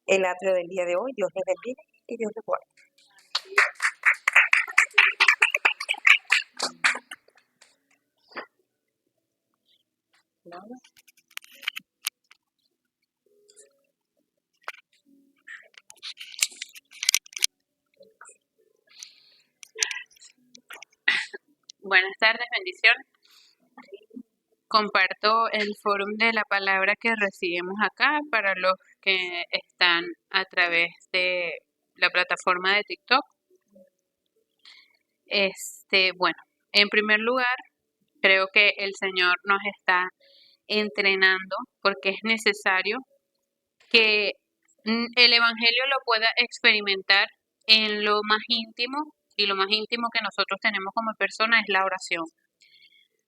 el atrio del día de hoy. Dios les bendiga y Dios les guarde. ¿Nada? Buenas tardes, bendiciones. Comparto el fórum de la palabra que recibimos acá para los que están a través de la plataforma de TikTok. Bueno, en primer lugar, creo que el Señor nos está entrenando porque es necesario que el Evangelio lo pueda experimentar en lo más íntimo, y lo más íntimo que nosotros tenemos como persona es la oración.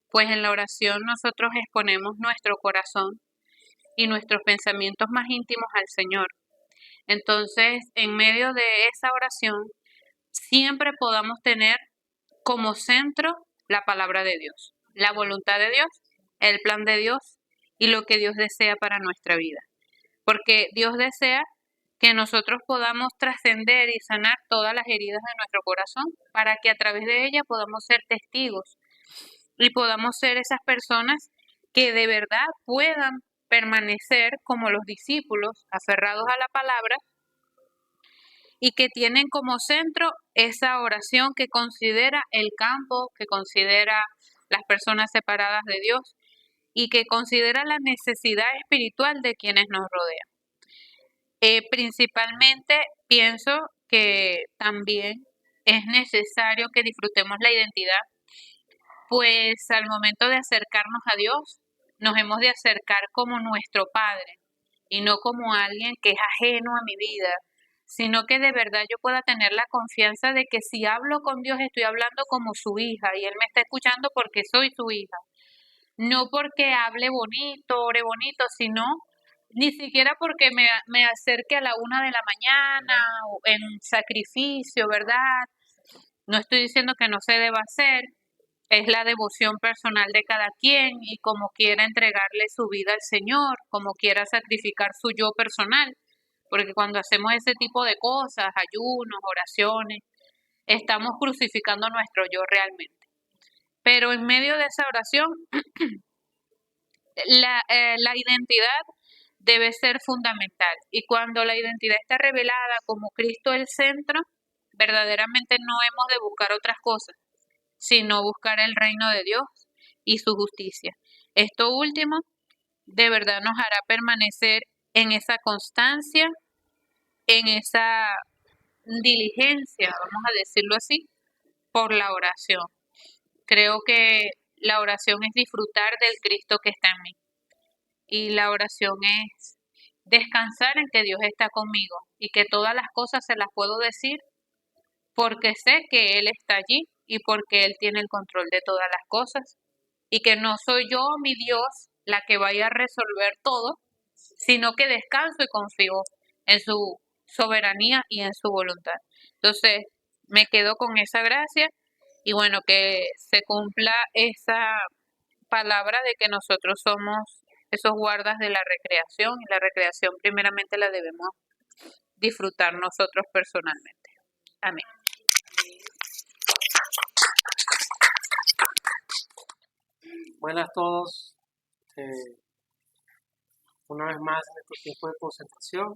Pues en la oración nosotros exponemos nuestro corazón y nuestros pensamientos más íntimos al Señor. Entonces, en medio de esa oración, siempre podamos tener como centro la palabra de Dios, la voluntad de Dios, el plan de Dios y lo que Dios desea para nuestra vida. Porque Dios desea que nosotros podamos trascender y sanar todas las heridas de nuestro corazón para que a través de ella podamos ser testigos y podamos ser esas personas que de verdad puedan permanecer como los discípulos aferrados a la palabra y que tienen como centro esa oración que considera el campo, que considera las personas separadas de Dios y que considera la necesidad espiritual de quienes nos rodean. Principalmente pienso que también es necesario que disfrutemos la identidad, pues al momento de acercarnos a Dios, nos hemos de acercar como nuestro Padre y no como alguien que es ajeno a mi vida, sino que de verdad yo pueda tener la confianza de que si hablo con Dios estoy hablando como su hija y Él me está escuchando porque soy su hija. No porque hable bonito, ore bonito, sino ni siquiera porque me acerque a la 1 de la mañana o en sacrificio, ¿verdad? No estoy diciendo que no se deba hacer, es la devoción personal de cada quien y como quiera entregarle su vida al Señor, como quiera sacrificar su yo personal, porque cuando hacemos ese tipo de cosas, ayunos, oraciones, estamos crucificando nuestro yo realmente. Pero en medio de esa oración, la identidad debe ser fundamental. Y cuando la identidad está revelada como Cristo el centro, verdaderamente no hemos de buscar otras cosas, sino buscar el reino de Dios y su justicia. Esto último de verdad nos hará permanecer en esa constancia en esa diligencia, vamos a decirlo así, por la oración. Creo que la oración es disfrutar del Cristo que está en mí. Y la oración es descansar en que Dios está conmigo y que todas las cosas se las puedo decir porque sé que Él está allí y porque Él tiene el control de todas las cosas y que no soy yo, mi Dios, la que vaya a resolver todo, sino que descanso y confío en su soberanía y en su voluntad. Entonces, me quedo con esa gracia y bueno, que se cumpla esa palabra de que nosotros somos esos guardas de la recreación y la recreación primeramente la debemos disfrutar nosotros personalmente. Amén. Buenas a todos. Una vez más en nuestro tiempo de concentración.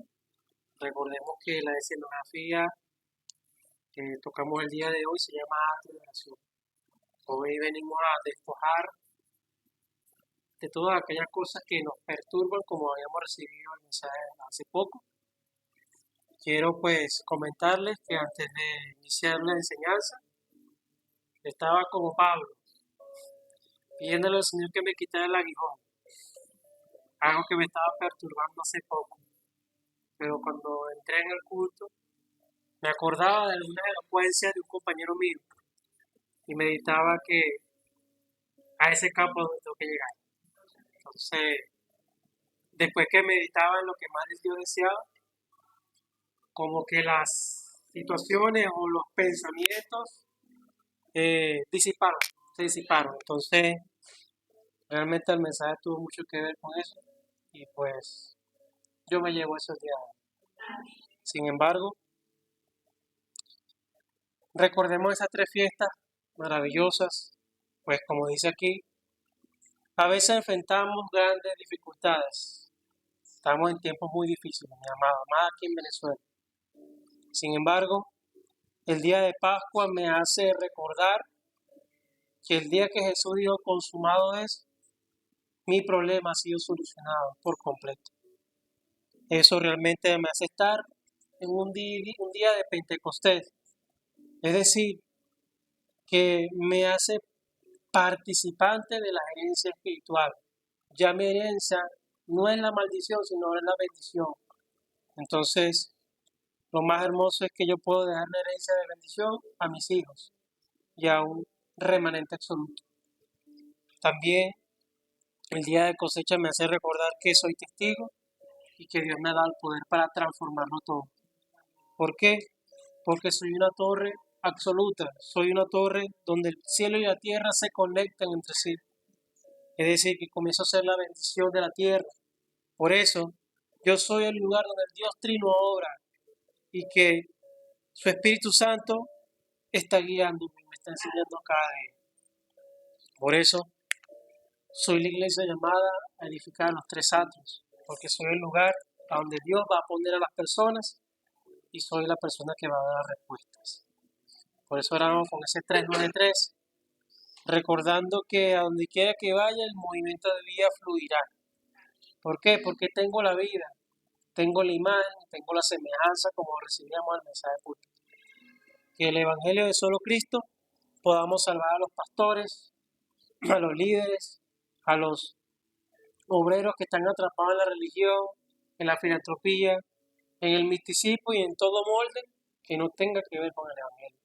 Recordemos que la escenografía que tocamos el día de hoy se llama Acto de Oración. Hoy venimos a despojar de todas aquellas cosas que nos perturban, como habíamos recibido el mensaje hace poco. Quiero pues comentarles que antes de iniciar la enseñanza, estaba como Pablo, pidiéndole al Señor que me quitara el aguijón, algo que me estaba perturbando hace poco. Pero cuando entré en el culto, me acordaba de algunas elocuencias de un compañero mío y meditaba que a ese campo donde tengo que llegar. Entonces, después que meditaba en lo que más Dios deseaba, como que las situaciones o los pensamientos se disiparon. Entonces, realmente el mensaje tuvo mucho que ver con eso y pues yo me llevo esos días. Sin embargo, recordemos esas 3 fiestas maravillosas, pues como dice aquí, a veces enfrentamos grandes dificultades. Estamos en tiempos muy difíciles, mi amado, más aquí en Venezuela. Sin embargo, el día de Pascua me hace recordar que el día que Jesús dijo consumado es, mi problema ha sido solucionado por completo. Eso realmente me hace estar en un día de Pentecostés. Es decir, que me hace participante de la herencia espiritual. Ya mi herencia no es la maldición, sino es la bendición. Entonces, lo más hermoso es que yo puedo dejar la herencia de bendición a mis hijos y a un remanente absoluto. También el día de cosecha me hace recordar que soy testigo y que Dios me ha dado el poder para transformarlo todo. ¿Por qué? Porque soy una torre absoluta, soy una torre donde el cielo y la tierra se conectan entre sí. Es decir, que comienzo a ser la bendición de la tierra. Por eso, yo soy el lugar donde el Dios Trino obra y que su Espíritu Santo está guiándome, me está enseñando cada día. Por eso, soy la iglesia llamada a edificar los 3 atrios, porque soy el lugar a donde Dios va a poner a las personas y soy la persona que va a dar respuestas. Por eso oramos con ese 393, recordando que a donde quiera que vaya el movimiento de vida fluirá. ¿Por qué? Porque tengo la vida, tengo la imagen, tengo la semejanza como recibíamos el mensaje público. Que el Evangelio de solo Cristo podamos salvar a los pastores, a los líderes, a los obreros que están atrapados en la religión, en la filantropía, en el misticismo y en todo molde que no tenga que ver con el Evangelio.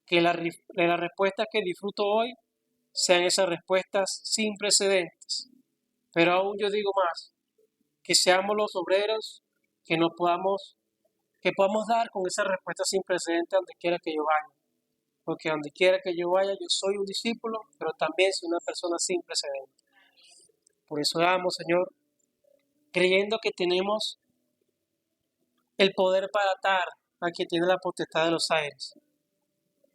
Que las respuestas que disfruto hoy sean esas respuestas sin precedentes. Pero aún yo digo más, que seamos los obreros que podamos dar con esas respuestas sin precedentes donde quiera que yo vaya. Porque donde quiera que yo vaya, yo soy un discípulo, pero también soy una persona sin precedentes. Por eso damos, Señor, creyendo que tenemos el poder para atar a quien tiene la potestad de los aires.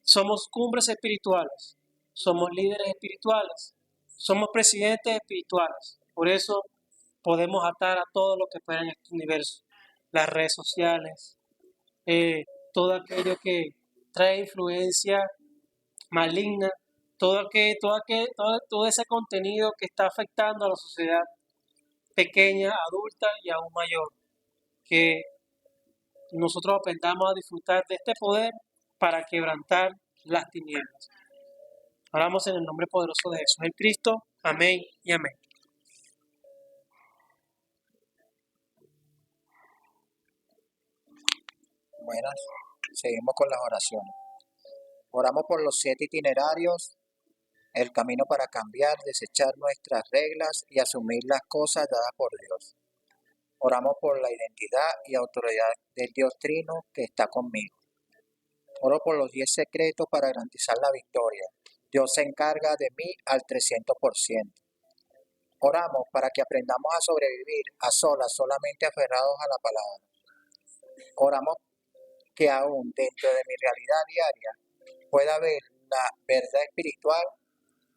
Somos cumbres espirituales, somos líderes espirituales, somos presidentes espirituales. Por eso podemos atar a todo lo que pueda en este universo, las redes sociales, todo aquello que trae influencia maligna, todo ese contenido que está afectando a la sociedad pequeña, adulta y aún mayor, que nosotros aprendamos a disfrutar de este poder para quebrantar las tinieblas. Oramos en el nombre poderoso de Jesús el Cristo. Amén y amén. Buenas, seguimos con las oraciones. Oramos por los 7 itinerarios, el camino para cambiar, desechar nuestras reglas y asumir las cosas dadas por Dios. Oramos por la identidad y autoridad del Dios Trino que está conmigo. Oro por los 10 secretos para garantizar la victoria. Dios se encarga de mí al 300%. Oramos para que aprendamos a sobrevivir a solas, solamente aferrados a la palabra. Oramos que aún dentro de mi realidad diaria pueda ver la verdad espiritual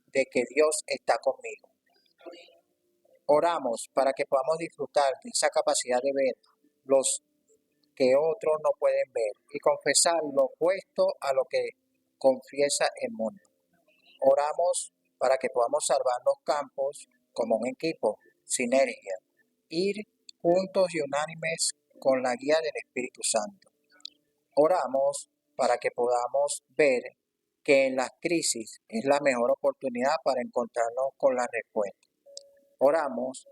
de que Dios está conmigo. Oramos para que podamos disfrutar de esa capacidad de ver los que otros no pueden ver y confesar lo opuesto a lo que confiesa el mundo. Oramos para que podamos salvar los campos como un equipo, sinergia, ir juntos y unánimes con la guía del Espíritu Santo. Oramos para que podamos ver que en las crisis es la mejor oportunidad para encontrarnos con la respuesta. Oramos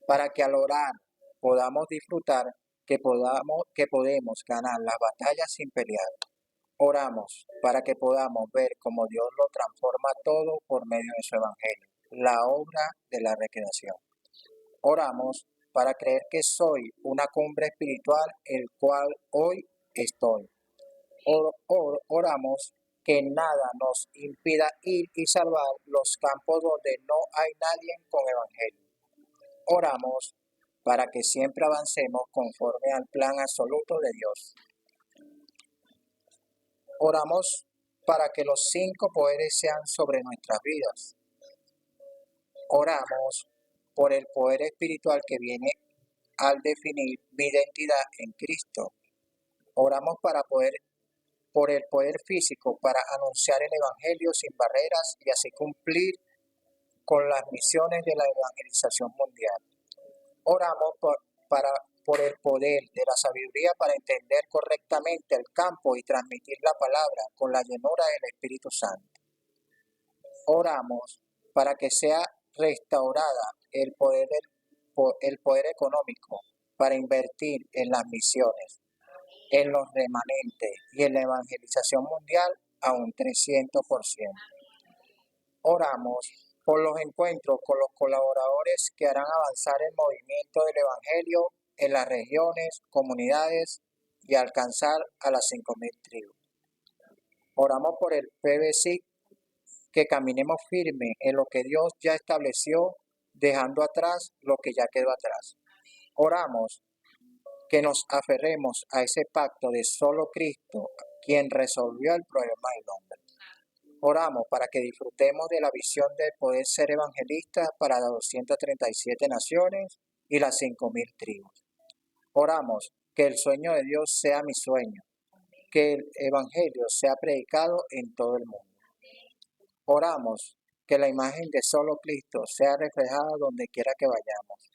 para que al orar podamos disfrutar que podemos ganar las batallas sin pelear. Oramos para que podamos ver cómo Dios lo transforma todo por medio de su Evangelio, la obra de la recreación. Oramos para creer que soy una cumbre espiritual, el cual hoy estoy. Oramos que nada nos impida ir y salvar los campos donde no hay nadie con Evangelio. Oramos para que siempre avancemos conforme al plan absoluto de Dios. Oramos para que los 5 poderes sean sobre nuestras vidas. Oramos por el poder espiritual que viene al definir mi identidad en Cristo. Oramos por el poder físico para anunciar el Evangelio sin barreras y así cumplir con las misiones de la evangelización mundial. Oramos por el poder de la sabiduría para entender correctamente el campo y transmitir la palabra con la llenura del Espíritu Santo. Oramos para que sea restaurada el poder económico para invertir en las misiones, en los remanentes y en la evangelización mundial a un 300%. Oramos por los encuentros con los colaboradores que harán avanzar el movimiento del Evangelio en las regiones, comunidades y alcanzar a las 5,000 tribus. Oramos por el PBC, que caminemos firme en lo que Dios ya estableció, dejando atrás lo que ya quedó atrás. Oramos que nos aferremos a ese pacto de solo Cristo, quien resolvió el problema del hombre. Oramos para que disfrutemos de la visión de poder ser evangelistas para las 237 naciones y las 5,000 tribus. Oramos que el sueño de Dios sea mi sueño, que el evangelio sea predicado en todo el mundo. Oramos que la imagen de solo Cristo sea reflejada donde quiera que vayamos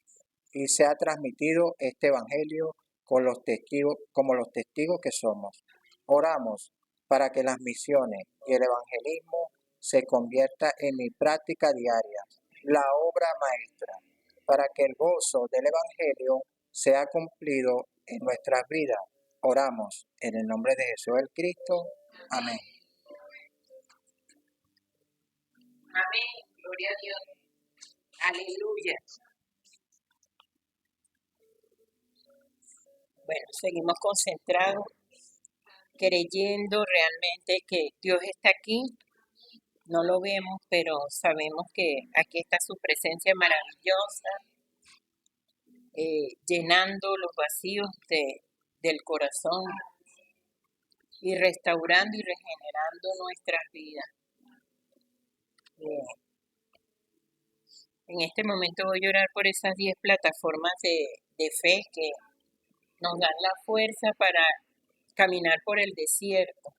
y sea transmitido este evangelio como los testigos que somos. Oramos para que las misiones y el evangelismo se convierta en mi práctica diaria, la obra maestra, para que el gozo del evangelio sea cumplido en nuestras vidas. Oramos en el nombre de Jesús el Cristo. Amén. Amén. Gloria a Dios. Aleluya. Bueno, seguimos concentrados, creyendo realmente que Dios está aquí. No lo vemos, pero sabemos que aquí está su presencia maravillosa, llenando los vacíos del corazón y restaurando y regenerando nuestras vidas. En este momento voy a orar por esas 10 plataformas de fe que nos dan la fuerza para caminar por el desierto,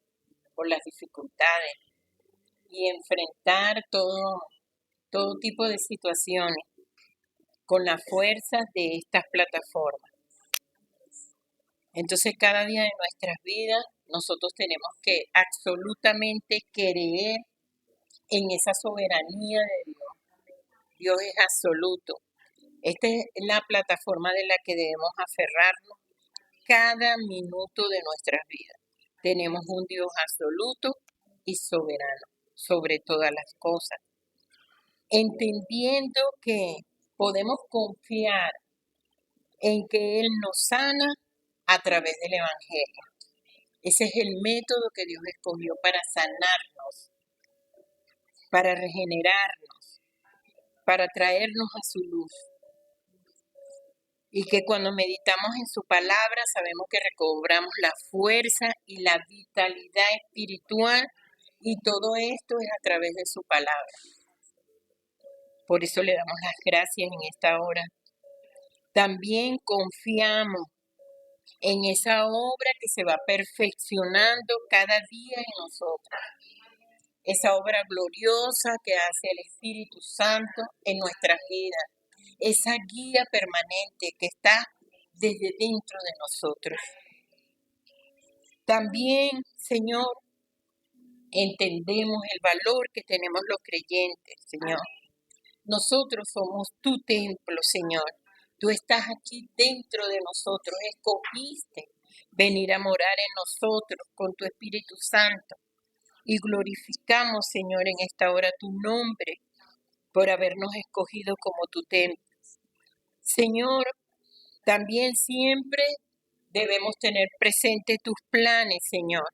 por las dificultades y enfrentar todo tipo de situaciones con las fuerzas de estas plataformas. Entonces, cada día de nuestras vidas, nosotros tenemos que absolutamente creer en esa soberanía de Dios. Dios es absoluto. Esta es la plataforma de la que debemos aferrarnos cada minuto de nuestras vidas. Tenemos un Dios absoluto y soberano sobre todas las cosas, entendiendo que podemos confiar en que Él nos sana a través del Evangelio. Ese es el método que Dios escogió para sanarnos, para regenerarnos, para traernos a su luz. Y que cuando meditamos en su palabra sabemos que recobramos la fuerza y la vitalidad espiritual, y todo esto es a través de su palabra. Por eso le damos las gracias en esta hora. También confiamos en esa obra que se va perfeccionando cada día en nosotros. Esa obra gloriosa que hace el Espíritu Santo en nuestras vidas. Esa guía permanente que está desde dentro de nosotros. También, Señor, entendemos el valor que tenemos los creyentes, Señor. Nosotros somos tu templo, Señor. Tú estás aquí dentro de nosotros, escogiste venir a morar en nosotros con tu Espíritu Santo. Y glorificamos, Señor, en esta hora tu nombre por habernos escogido como tu templo. Señor, también siempre debemos tener presente tus planes, Señor,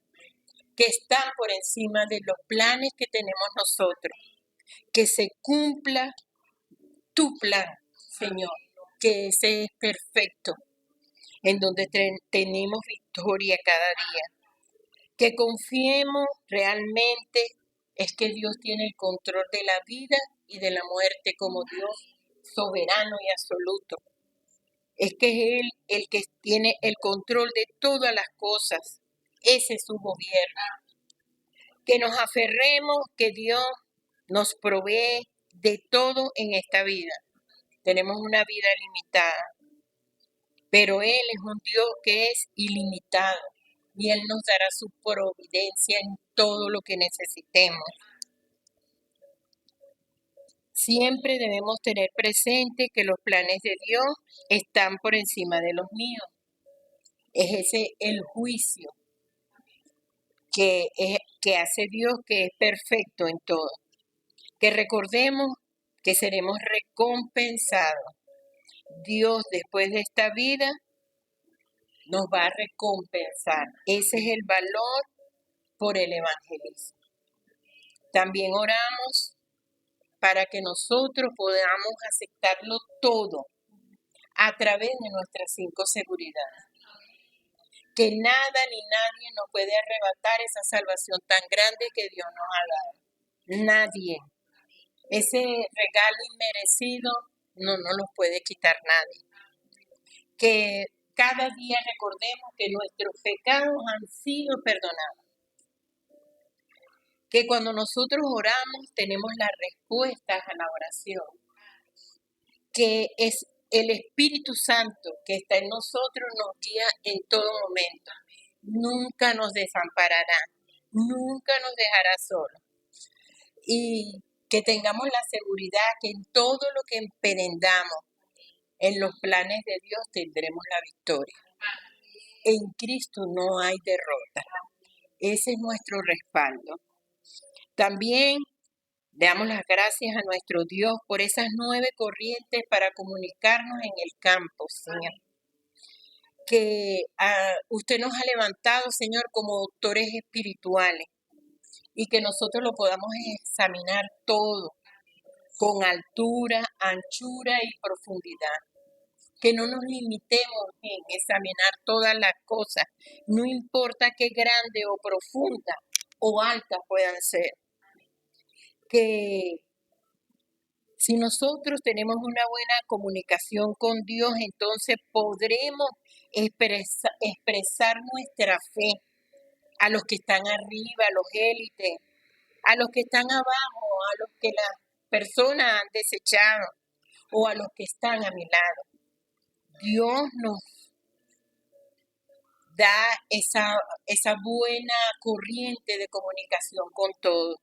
que están por encima de los planes que tenemos nosotros. Que se cumpla tu plan, Señor, que ese es perfecto, en donde tenemos victoria cada día. Que confiemos realmente es que Dios tiene el control de la vida y de la muerte como Dios soberano y absoluto. Es que es Él el que tiene el control de todas las cosas. Ese es su gobierno. Que nos aferremos que Dios nos provee de todo en esta vida. Tenemos una vida limitada, pero Él es un Dios que es ilimitado y Él nos dará su providencia en todo lo que necesitemos. Siempre debemos tener presente que los planes de Dios están por encima de los míos. Es ese el juicio que hace Dios, que es perfecto en todo. Que recordemos que seremos recompensados. Dios, después de esta vida, nos va a recompensar. Ese es el valor por el evangelismo. También oramos para que nosotros podamos aceptarlo todo a través de nuestras 5 seguridades. Que nada ni nadie nos puede arrebatar esa salvación tan grande que Dios nos ha dado. Nadie. Ese regalo inmerecido no nos lo puede quitar nadie. Que cada día recordemos que nuestros pecados han sido perdonados. Que cuando nosotros oramos tenemos las respuestas a la oración. Que es el Espíritu Santo que está en nosotros nos guía en todo momento. Nunca nos desamparará, nunca nos dejará solos. Y que tengamos la seguridad que en todo lo que emprendamos, en los planes de Dios tendremos la victoria. En Cristo no hay derrota. Ese es nuestro respaldo. También damos las gracias a nuestro Dios por esas 9 corrientes para comunicarnos en el campo, Señor. Que usted nos ha levantado, Señor, como doctores espirituales y que nosotros lo podamos examinar todo con altura, anchura y profundidad. Que no nos limitemos en examinar todas las cosas, no importa qué grande o profunda o alta puedan ser. Que si nosotros tenemos una buena comunicación con Dios, entonces podremos expresar nuestra fe a los que están arriba, a los élites, a los que están abajo, a los que las personas han desechado o a los que están a mi lado. Dios nos da esa buena corriente de comunicación con todos.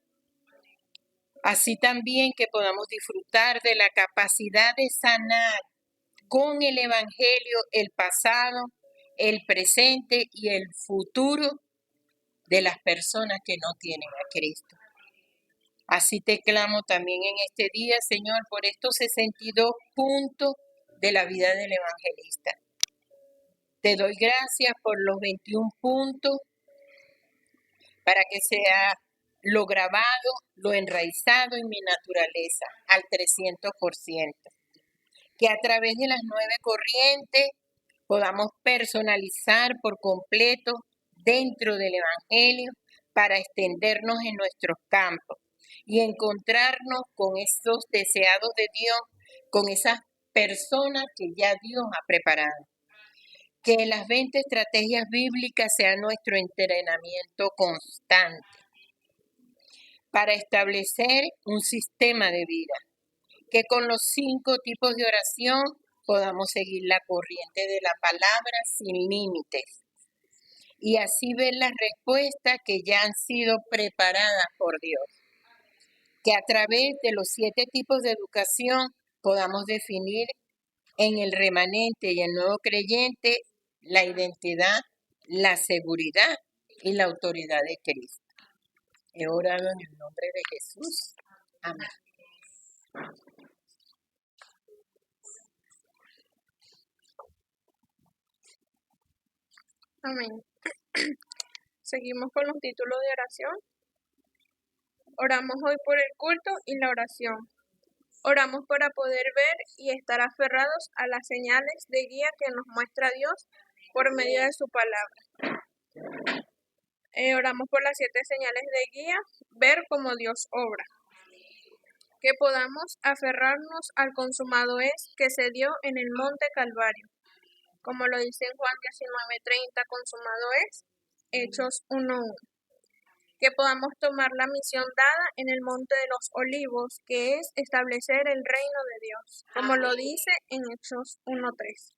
Así también que podamos disfrutar de la capacidad de sanar con el Evangelio el pasado, el presente y el futuro de las personas que no tienen a Cristo. Así te clamo también en este día, Señor, por estos 62 puntos de la vida del evangelista. Te doy gracias por los 21 puntos para que sea lo grabado, lo enraizado en mi naturaleza al 300%. Que a través de las 9 corrientes podamos personalizar por completo dentro del Evangelio para extendernos en nuestros campos y encontrarnos con esos deseados de Dios, con esas personas que ya Dios ha preparado. Que las 20 estrategias bíblicas sean nuestro entrenamiento constante para establecer un sistema de vida. Que con los 5 tipos de oración podamos seguir la corriente de la palabra sin límites y así ver las respuestas que ya han sido preparadas por Dios. Que a través de los 7 tipos de educación podamos definir en el remanente y el nuevo creyente la identidad, la seguridad y la autoridad de Cristo. He orado en el nombre de Jesús. Amén. Amén. Seguimos con los títulos de oración. Oramos hoy por el culto y la oración. Oramos para poder ver y estar aferrados a las señales de guía que nos muestra Dios por medio de su palabra. Oramos por las 7 señales de guía, ver cómo Dios obra. Que podamos aferrarnos al consumado es que se dio en el monte Calvario. Como lo dice en Juan 19:30, consumado es, Hechos 1:1. Que podamos tomar la misión dada en el monte de los olivos, que es establecer el reino de Dios, como lo dice en Hechos 1:3.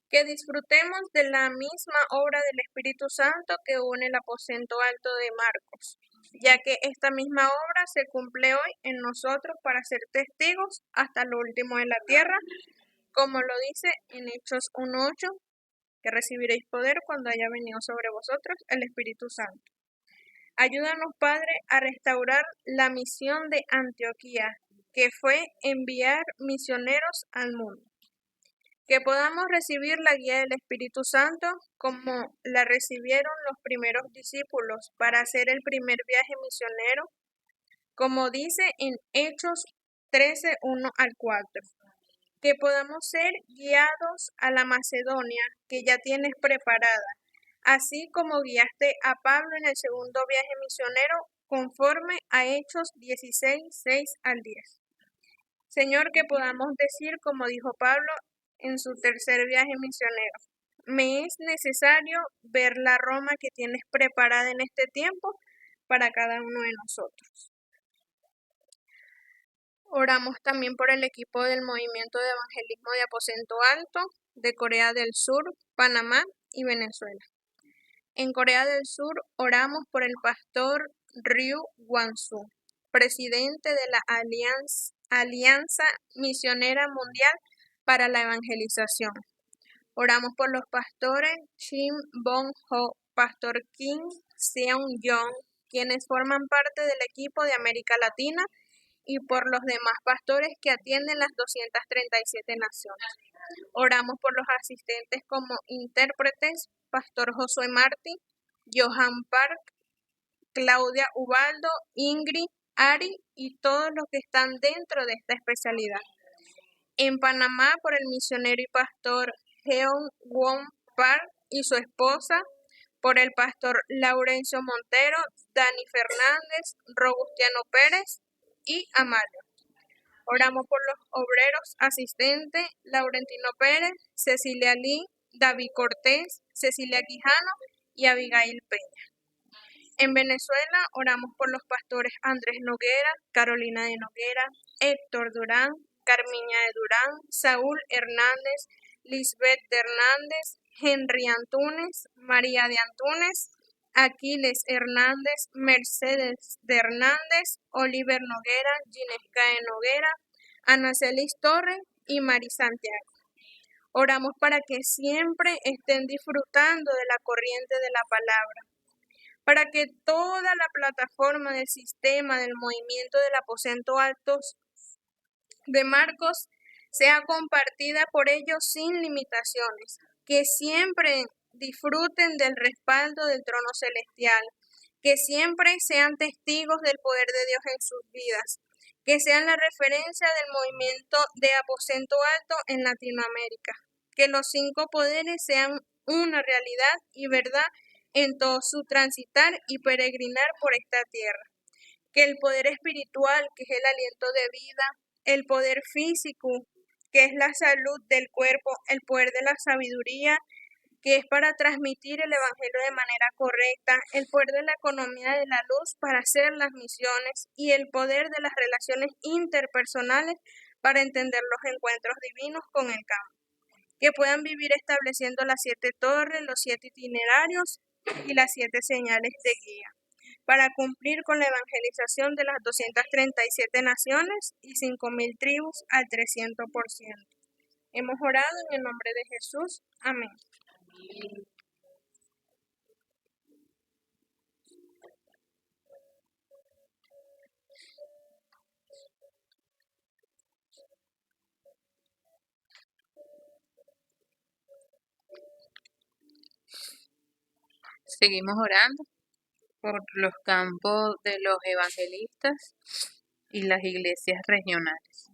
Que disfrutemos de la misma obra del Espíritu Santo que une el aposento alto de Marcos, ya que esta misma obra se cumple hoy en nosotros para ser testigos hasta lo último de la tierra, como lo dice en Hechos 1:8, que recibiréis poder cuando haya venido sobre vosotros el Espíritu Santo. Ayúdanos, Padre, a restaurar la misión de Antioquía, que fue enviar misioneros al mundo. Que podamos recibir la guía del Espíritu Santo como la recibieron los primeros discípulos para hacer el primer viaje misionero, como dice en Hechos 13:1-4. Que podamos ser guiados a la Macedonia que ya tienes preparada, así como guiaste a Pablo en el segundo viaje misionero conforme a Hechos 16:6-10. Señor, que podamos decir como dijo Pablo en su tercer viaje misionero: me es necesario ver la Roma que tienes preparada en este tiempo para cada uno de nosotros. Oramos también por el equipo del Movimiento de Evangelismo de Aposento Alto de Corea del Sur, Panamá y Venezuela. En Corea del Sur oramos por el pastor Ryu Won-soo, presidente de la Alianza Misionera Mundial para la Evangelización. Oramos por los pastores Shin Bong-ho, pastor Kim Seong-yong, quienes forman parte del equipo de América Latina, y por los demás pastores que atienden las 237 naciones. Oramos por los asistentes como intérpretes, Pastor Josué Martí, Johan Park, Claudia Ubaldo, Ingrid, Ari y todos los que están dentro de esta especialidad. En Panamá por el misionero y pastor Jeon Won Park y su esposa, por el pastor Laurencio Montero, Dani Fernández, Robustiano Pérez y Amalia. Oramos por los obreros asistentes Laurentino Pérez, Cecilia Lee, David Cortés, Cecilia Quijano y Abigail Peña. En Venezuela oramos por los pastores Andrés Noguera, Carolina de Noguera, Héctor Durán, Carmiña de Durán, Saúl Hernández, Lisbeth de Hernández, Henry Antunes, María de Antunes, Aquiles Hernández, Mercedes de Hernández, Oliver Noguera, Ginescae Noguera, Ana Celis Torres y Mari Santiago. Oramos para que siempre estén disfrutando de la corriente de la palabra, para que toda la plataforma del sistema del movimiento del aposento altos de Marcos sea compartida por ellos sin limitaciones, que siempre disfruten del respaldo del trono celestial, que siempre sean testigos del poder de Dios en sus vidas, que sean la referencia del movimiento de aposento alto en Latinoamérica, que los 5 poderes sean una realidad y verdad en todo su transitar y peregrinar por esta tierra, que el poder espiritual, que es el aliento de vida, el poder físico, que es la salud del cuerpo, el poder de la sabiduría, que es para transmitir el Evangelio de manera correcta, el poder de la economía de la luz para hacer las misiones y el poder de las relaciones interpersonales para entender los encuentros divinos con el campo. Que puedan vivir estableciendo las 7 torres, los 7 itinerarios y las 7 señales de guía, para cumplir con la evangelización de las 237 naciones y 5.000 tribus al 300%. Hemos orado en el nombre de Jesús. Amén. Seguimos orando por los campos de los evangelistas y las iglesias regionales.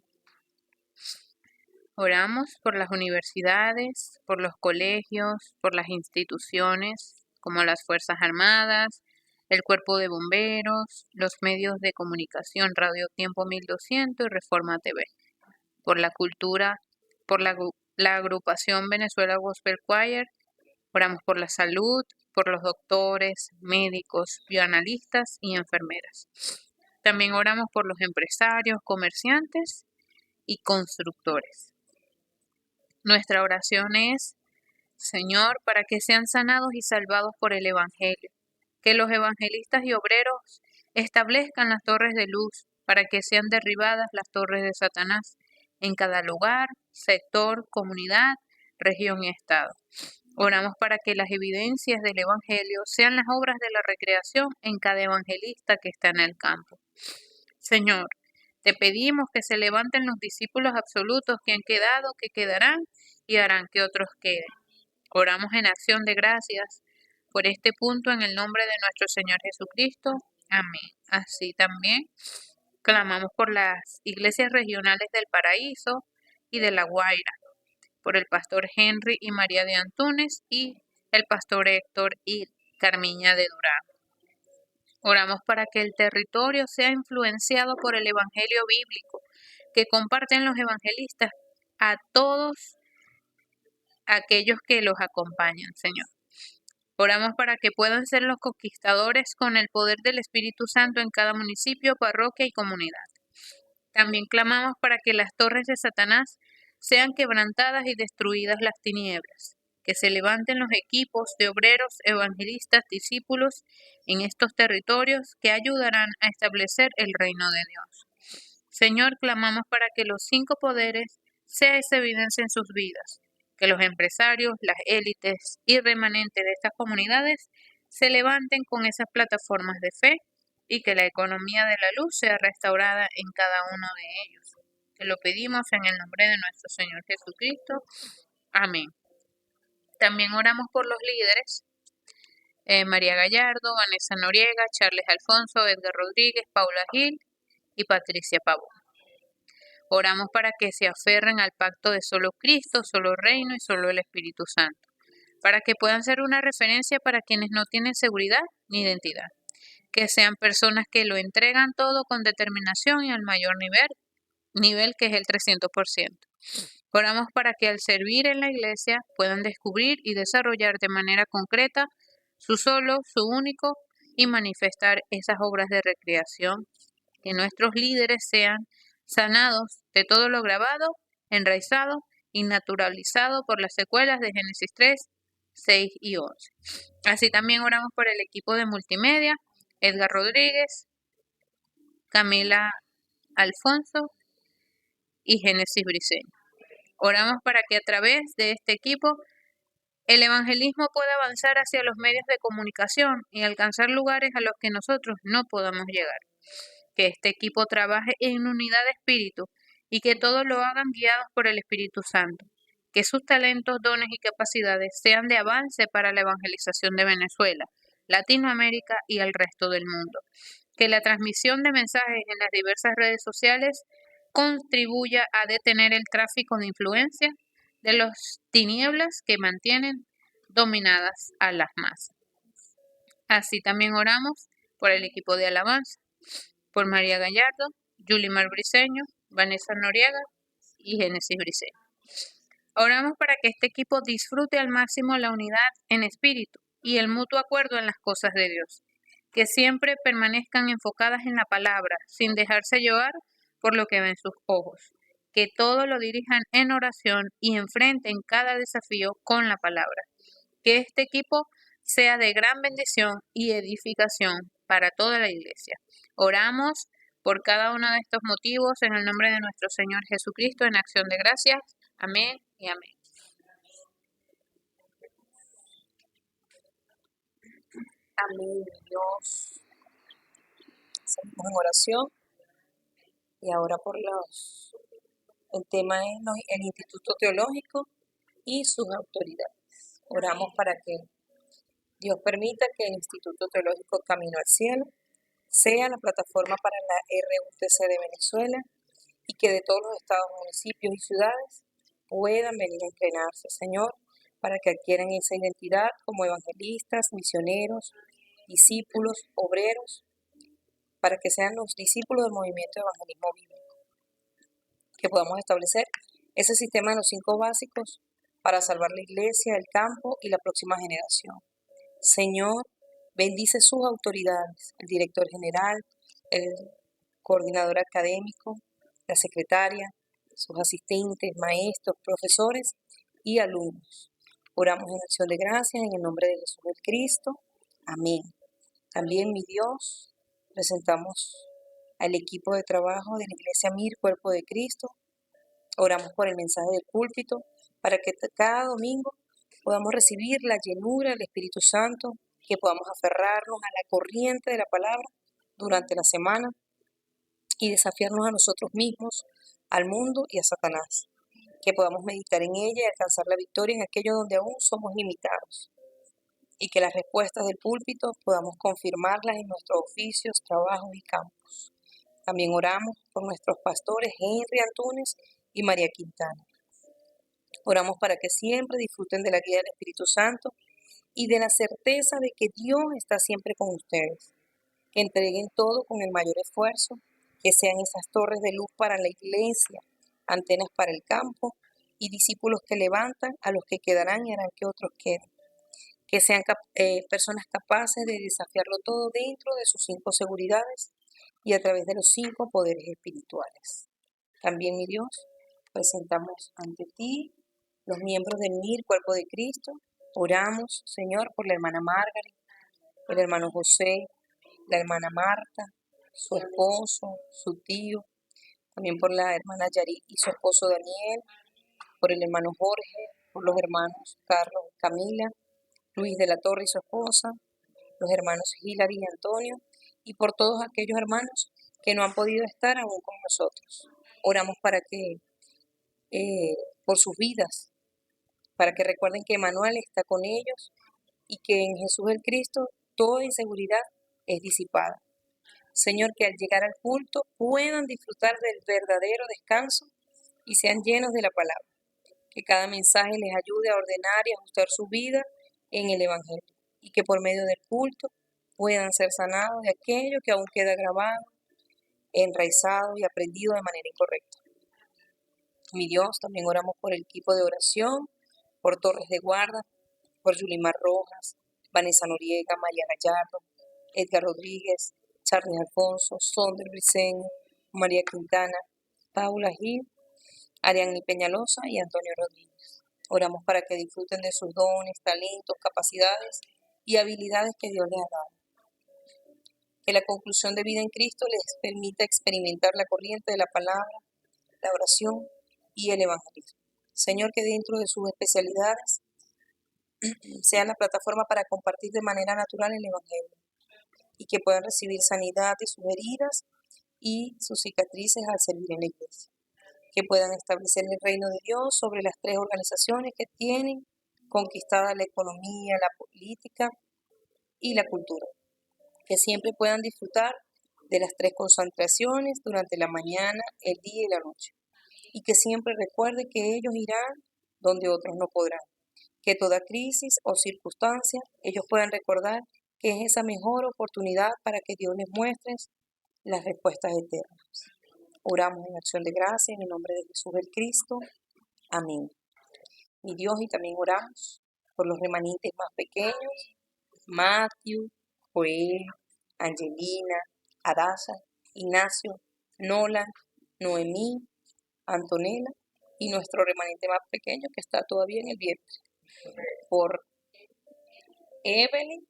Oramos por las universidades, por los colegios, por las instituciones como las Fuerzas Armadas, el Cuerpo de Bomberos, los medios de comunicación Radio Tiempo 1200 y Reforma TV, por la cultura, por la agrupación Venezuela Gospel Choir. Oramos por la salud, por los doctores, médicos, bioanalistas y enfermeras. También oramos por los empresarios, comerciantes y constructores. Nuestra oración es, Señor, para que sean sanados y salvados por el Evangelio, que los evangelistas y obreros establezcan las torres de luz, para que sean derribadas las torres de Satanás en cada lugar, sector, comunidad, región y estado. Oramos para que las evidencias del Evangelio sean las obras de la recreación en cada evangelista que está en el campo. Señor, te pedimos que se levanten los discípulos absolutos que han quedado, que quedarán y harán que otros queden. Oramos en acción de gracias por este punto en el nombre de nuestro Señor Jesucristo. Amén. Así también clamamos por las iglesias regionales del Paraíso y de La Guaira, por el pastor Henry y María de Antunes y el pastor Héctor y Carmiña de Durango. Oramos para que el territorio sea influenciado por el Evangelio bíblico, que comparten los evangelistas a todos aquellos que los acompañan, Señor. Oramos para que puedan ser los conquistadores con el poder del Espíritu Santo en cada municipio, parroquia y comunidad. También clamamos para que las torres de Satanás sean quebrantadas y destruidas las tinieblas, que se levanten los equipos de obreros, evangelistas, discípulos en estos territorios que ayudarán a establecer el reino de Dios. Señor, clamamos para que los 5 poderes sea esa evidencia en sus vidas, que los empresarios, las élites y remanentes de estas comunidades se levanten con esas plataformas de fe y que la economía de la luz sea restaurada en cada uno de ellos. Te lo pedimos en el nombre de nuestro Señor Jesucristo. Amén. También oramos por los líderes, María Gallardo, Vanessa Noriega, Charles Alfonso, Edgar Rodríguez, Paula Gil y Patricia Pavón. Oramos para que se aferren al pacto de solo Cristo, solo Reino y solo el Espíritu Santo, para que puedan ser una referencia para quienes no tienen seguridad ni identidad, que sean personas que lo entregan todo con determinación y al mayor nivel que es el 300%. Oramos para que al servir en la iglesia puedan descubrir y desarrollar de manera concreta su solo, su único y manifestar esas obras de recreación, que nuestros líderes sean sanados de todo lo grabado, enraizado y naturalizado por las secuelas de Génesis 3, 6 y 11. Así también oramos por el equipo de multimedia, Edgar Rodríguez, Camila Alfonso y Génesis Briceño. Oramos para que a través de este equipo el evangelismo pueda avanzar hacia los medios de comunicación y alcanzar lugares a los que nosotros no podamos llegar. Que este equipo trabaje en unidad de espíritu y que todos lo hagan guiados por el Espíritu Santo. Que sus talentos, dones y capacidades sean de avance para la evangelización de Venezuela, Latinoamérica y el resto del mundo. Que la transmisión de mensajes en las diversas redes sociales contribuya a detener el tráfico de influencia de las tinieblas que mantienen dominadas a las masas. Así también oramos por el equipo de alabanza, por María Gallardo, Yulimar Briceño, Vanessa Noriega y Génesis Briceño. Oramos para que este equipo disfrute al máximo la unidad en espíritu y el mutuo acuerdo en las cosas de Dios, que siempre permanezcan enfocadas en la palabra, sin dejarse llevar por lo que ven sus ojos, que todo lo dirijan en oración y enfrenten cada desafío con la palabra. Que este equipo sea de gran bendición y edificación para toda la iglesia. Oramos por cada uno de estos motivos en el nombre de nuestro Señor Jesucristo en acción de gracias. Amén y amén. Amén, Dios. Seguimos en oración y ahora por el tema es el Instituto Teológico y sus autoridades. Oramos para que Dios permita que el Instituto Teológico Camino al Cielo sea la plataforma para la RUTC de Venezuela y que de todos los estados, municipios y ciudades puedan venir a entrenarse, Señor, para que adquieran esa identidad como evangelistas, misioneros, discípulos, obreros, para que sean los discípulos del movimiento de evangelismo bíblico. Que podamos establecer ese sistema de los 5 básicos para salvar la iglesia, el campo y la próxima generación. Señor, bendice sus autoridades, el director general, el coordinador académico, la secretaria, sus asistentes, maestros, profesores y alumnos. Oramos en acción de gracias en el nombre de Jesús el Cristo. Amén. También, mi Dios, presentamos al equipo de trabajo de la Iglesia Mir, Cuerpo de Cristo. Oramos por el mensaje del púlpito para que cada domingo podamos recibir la llenura del Espíritu Santo, que podamos aferrarnos a la corriente de la palabra durante la semana y desafiarnos a nosotros mismos, al mundo y a Satanás. Que podamos meditar en ella y alcanzar la victoria en aquello donde aún somos limitados. Y que las respuestas del púlpito podamos confirmarlas en nuestros oficios, trabajos y campos. También oramos por nuestros pastores Henry Antunes y María Quintana. Oramos para que siempre disfruten de la guía del Espíritu Santo y de la certeza de que Dios está siempre con ustedes. Que entreguen todo con el mayor esfuerzo, que sean esas torres de luz para la iglesia, antenas para el campo y discípulos que levantan a los que quedarán y harán que otros queden. Que sean personas capaces de desafiarlo todo dentro de sus 5 seguridades y a través de los 5 poderes espirituales. También, mi Dios, presentamos ante ti los miembros del MIR, Cuerpo de Cristo. Oramos, Señor, por la hermana Margaret, el hermano José, la hermana Marta, su esposo, su tío, también por la hermana Yari y su esposo Daniel, por el hermano Jorge, por los hermanos Carlos y Camila, Luis de la Torre y su esposa, los hermanos Hilary y Antonio, y por todos aquellos hermanos que no han podido estar aún con nosotros. Oramos para que, por sus vidas, para que recuerden que Emmanuel está con ellos y que en Jesús el Cristo toda inseguridad es disipada. Señor, que al llegar al culto puedan disfrutar del verdadero descanso y sean llenos de la palabra. Que cada mensaje les ayude a ordenar y ajustar su vida en el Evangelio y que por medio del culto puedan ser sanados de aquello que aún queda grabado, enraizado y aprendido de manera incorrecta. Mi Dios, también oramos por el equipo de oración, por Torres de Guarda, por Yulimar Rojas, Vanessa Noriega, María Gallardo, Edgar Rodríguez, Charles Alfonso, Sonder Briceño, María Quintana, Paula Gil, Ariadne Peñalosa y Antonio Rodríguez. Oramos para que disfruten de sus dones, talentos, capacidades y habilidades que Dios les ha dado. Que la conclusión de vida en Cristo les permita experimentar la corriente de la palabra, la oración y el evangelismo. Señor, que dentro de sus especialidades sean la plataforma para compartir de manera natural el evangelio y que puedan recibir sanidad de sus heridas y sus cicatrices al servir en la iglesia. Que puedan establecer el reino de Dios sobre las 3 organizaciones que tienen conquistada la economía, la política y la cultura. Que siempre puedan disfrutar de las 3 concentraciones durante la mañana, el día y la noche. Y que siempre recuerde que ellos irán donde otros no podrán. Que toda crisis o circunstancia ellos puedan recordar que es esa mejor oportunidad para que Dios les muestre las respuestas eternas. Oramos en acción de gracia en el nombre de Jesús el Cristo. Amén. Mi Dios, y también oramos por los remanentes más pequeños, Matthew, Joel, Angelina, Arasa, Ignacio, Nolan, Noemí, Antonella y nuestro remanente más pequeño que está todavía en el vientre. Por Evelyn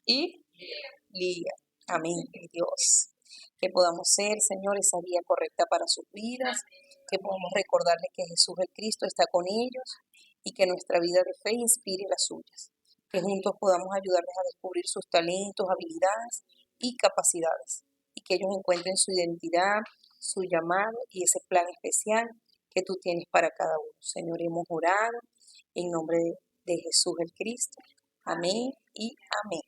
y Lía. Amén, mi Dios. Que podamos ser, Señor, esa guía correcta para sus vidas, que podamos recordarles que Jesús el Cristo está con ellos y que nuestra vida de fe inspire las suyas. Que juntos podamos ayudarles a descubrir sus talentos, habilidades y capacidades y que ellos encuentren su identidad, su llamado y ese plan especial que tú tienes para cada uno. Señor, hemos orado en nombre de Jesús el Cristo. Amén y amén.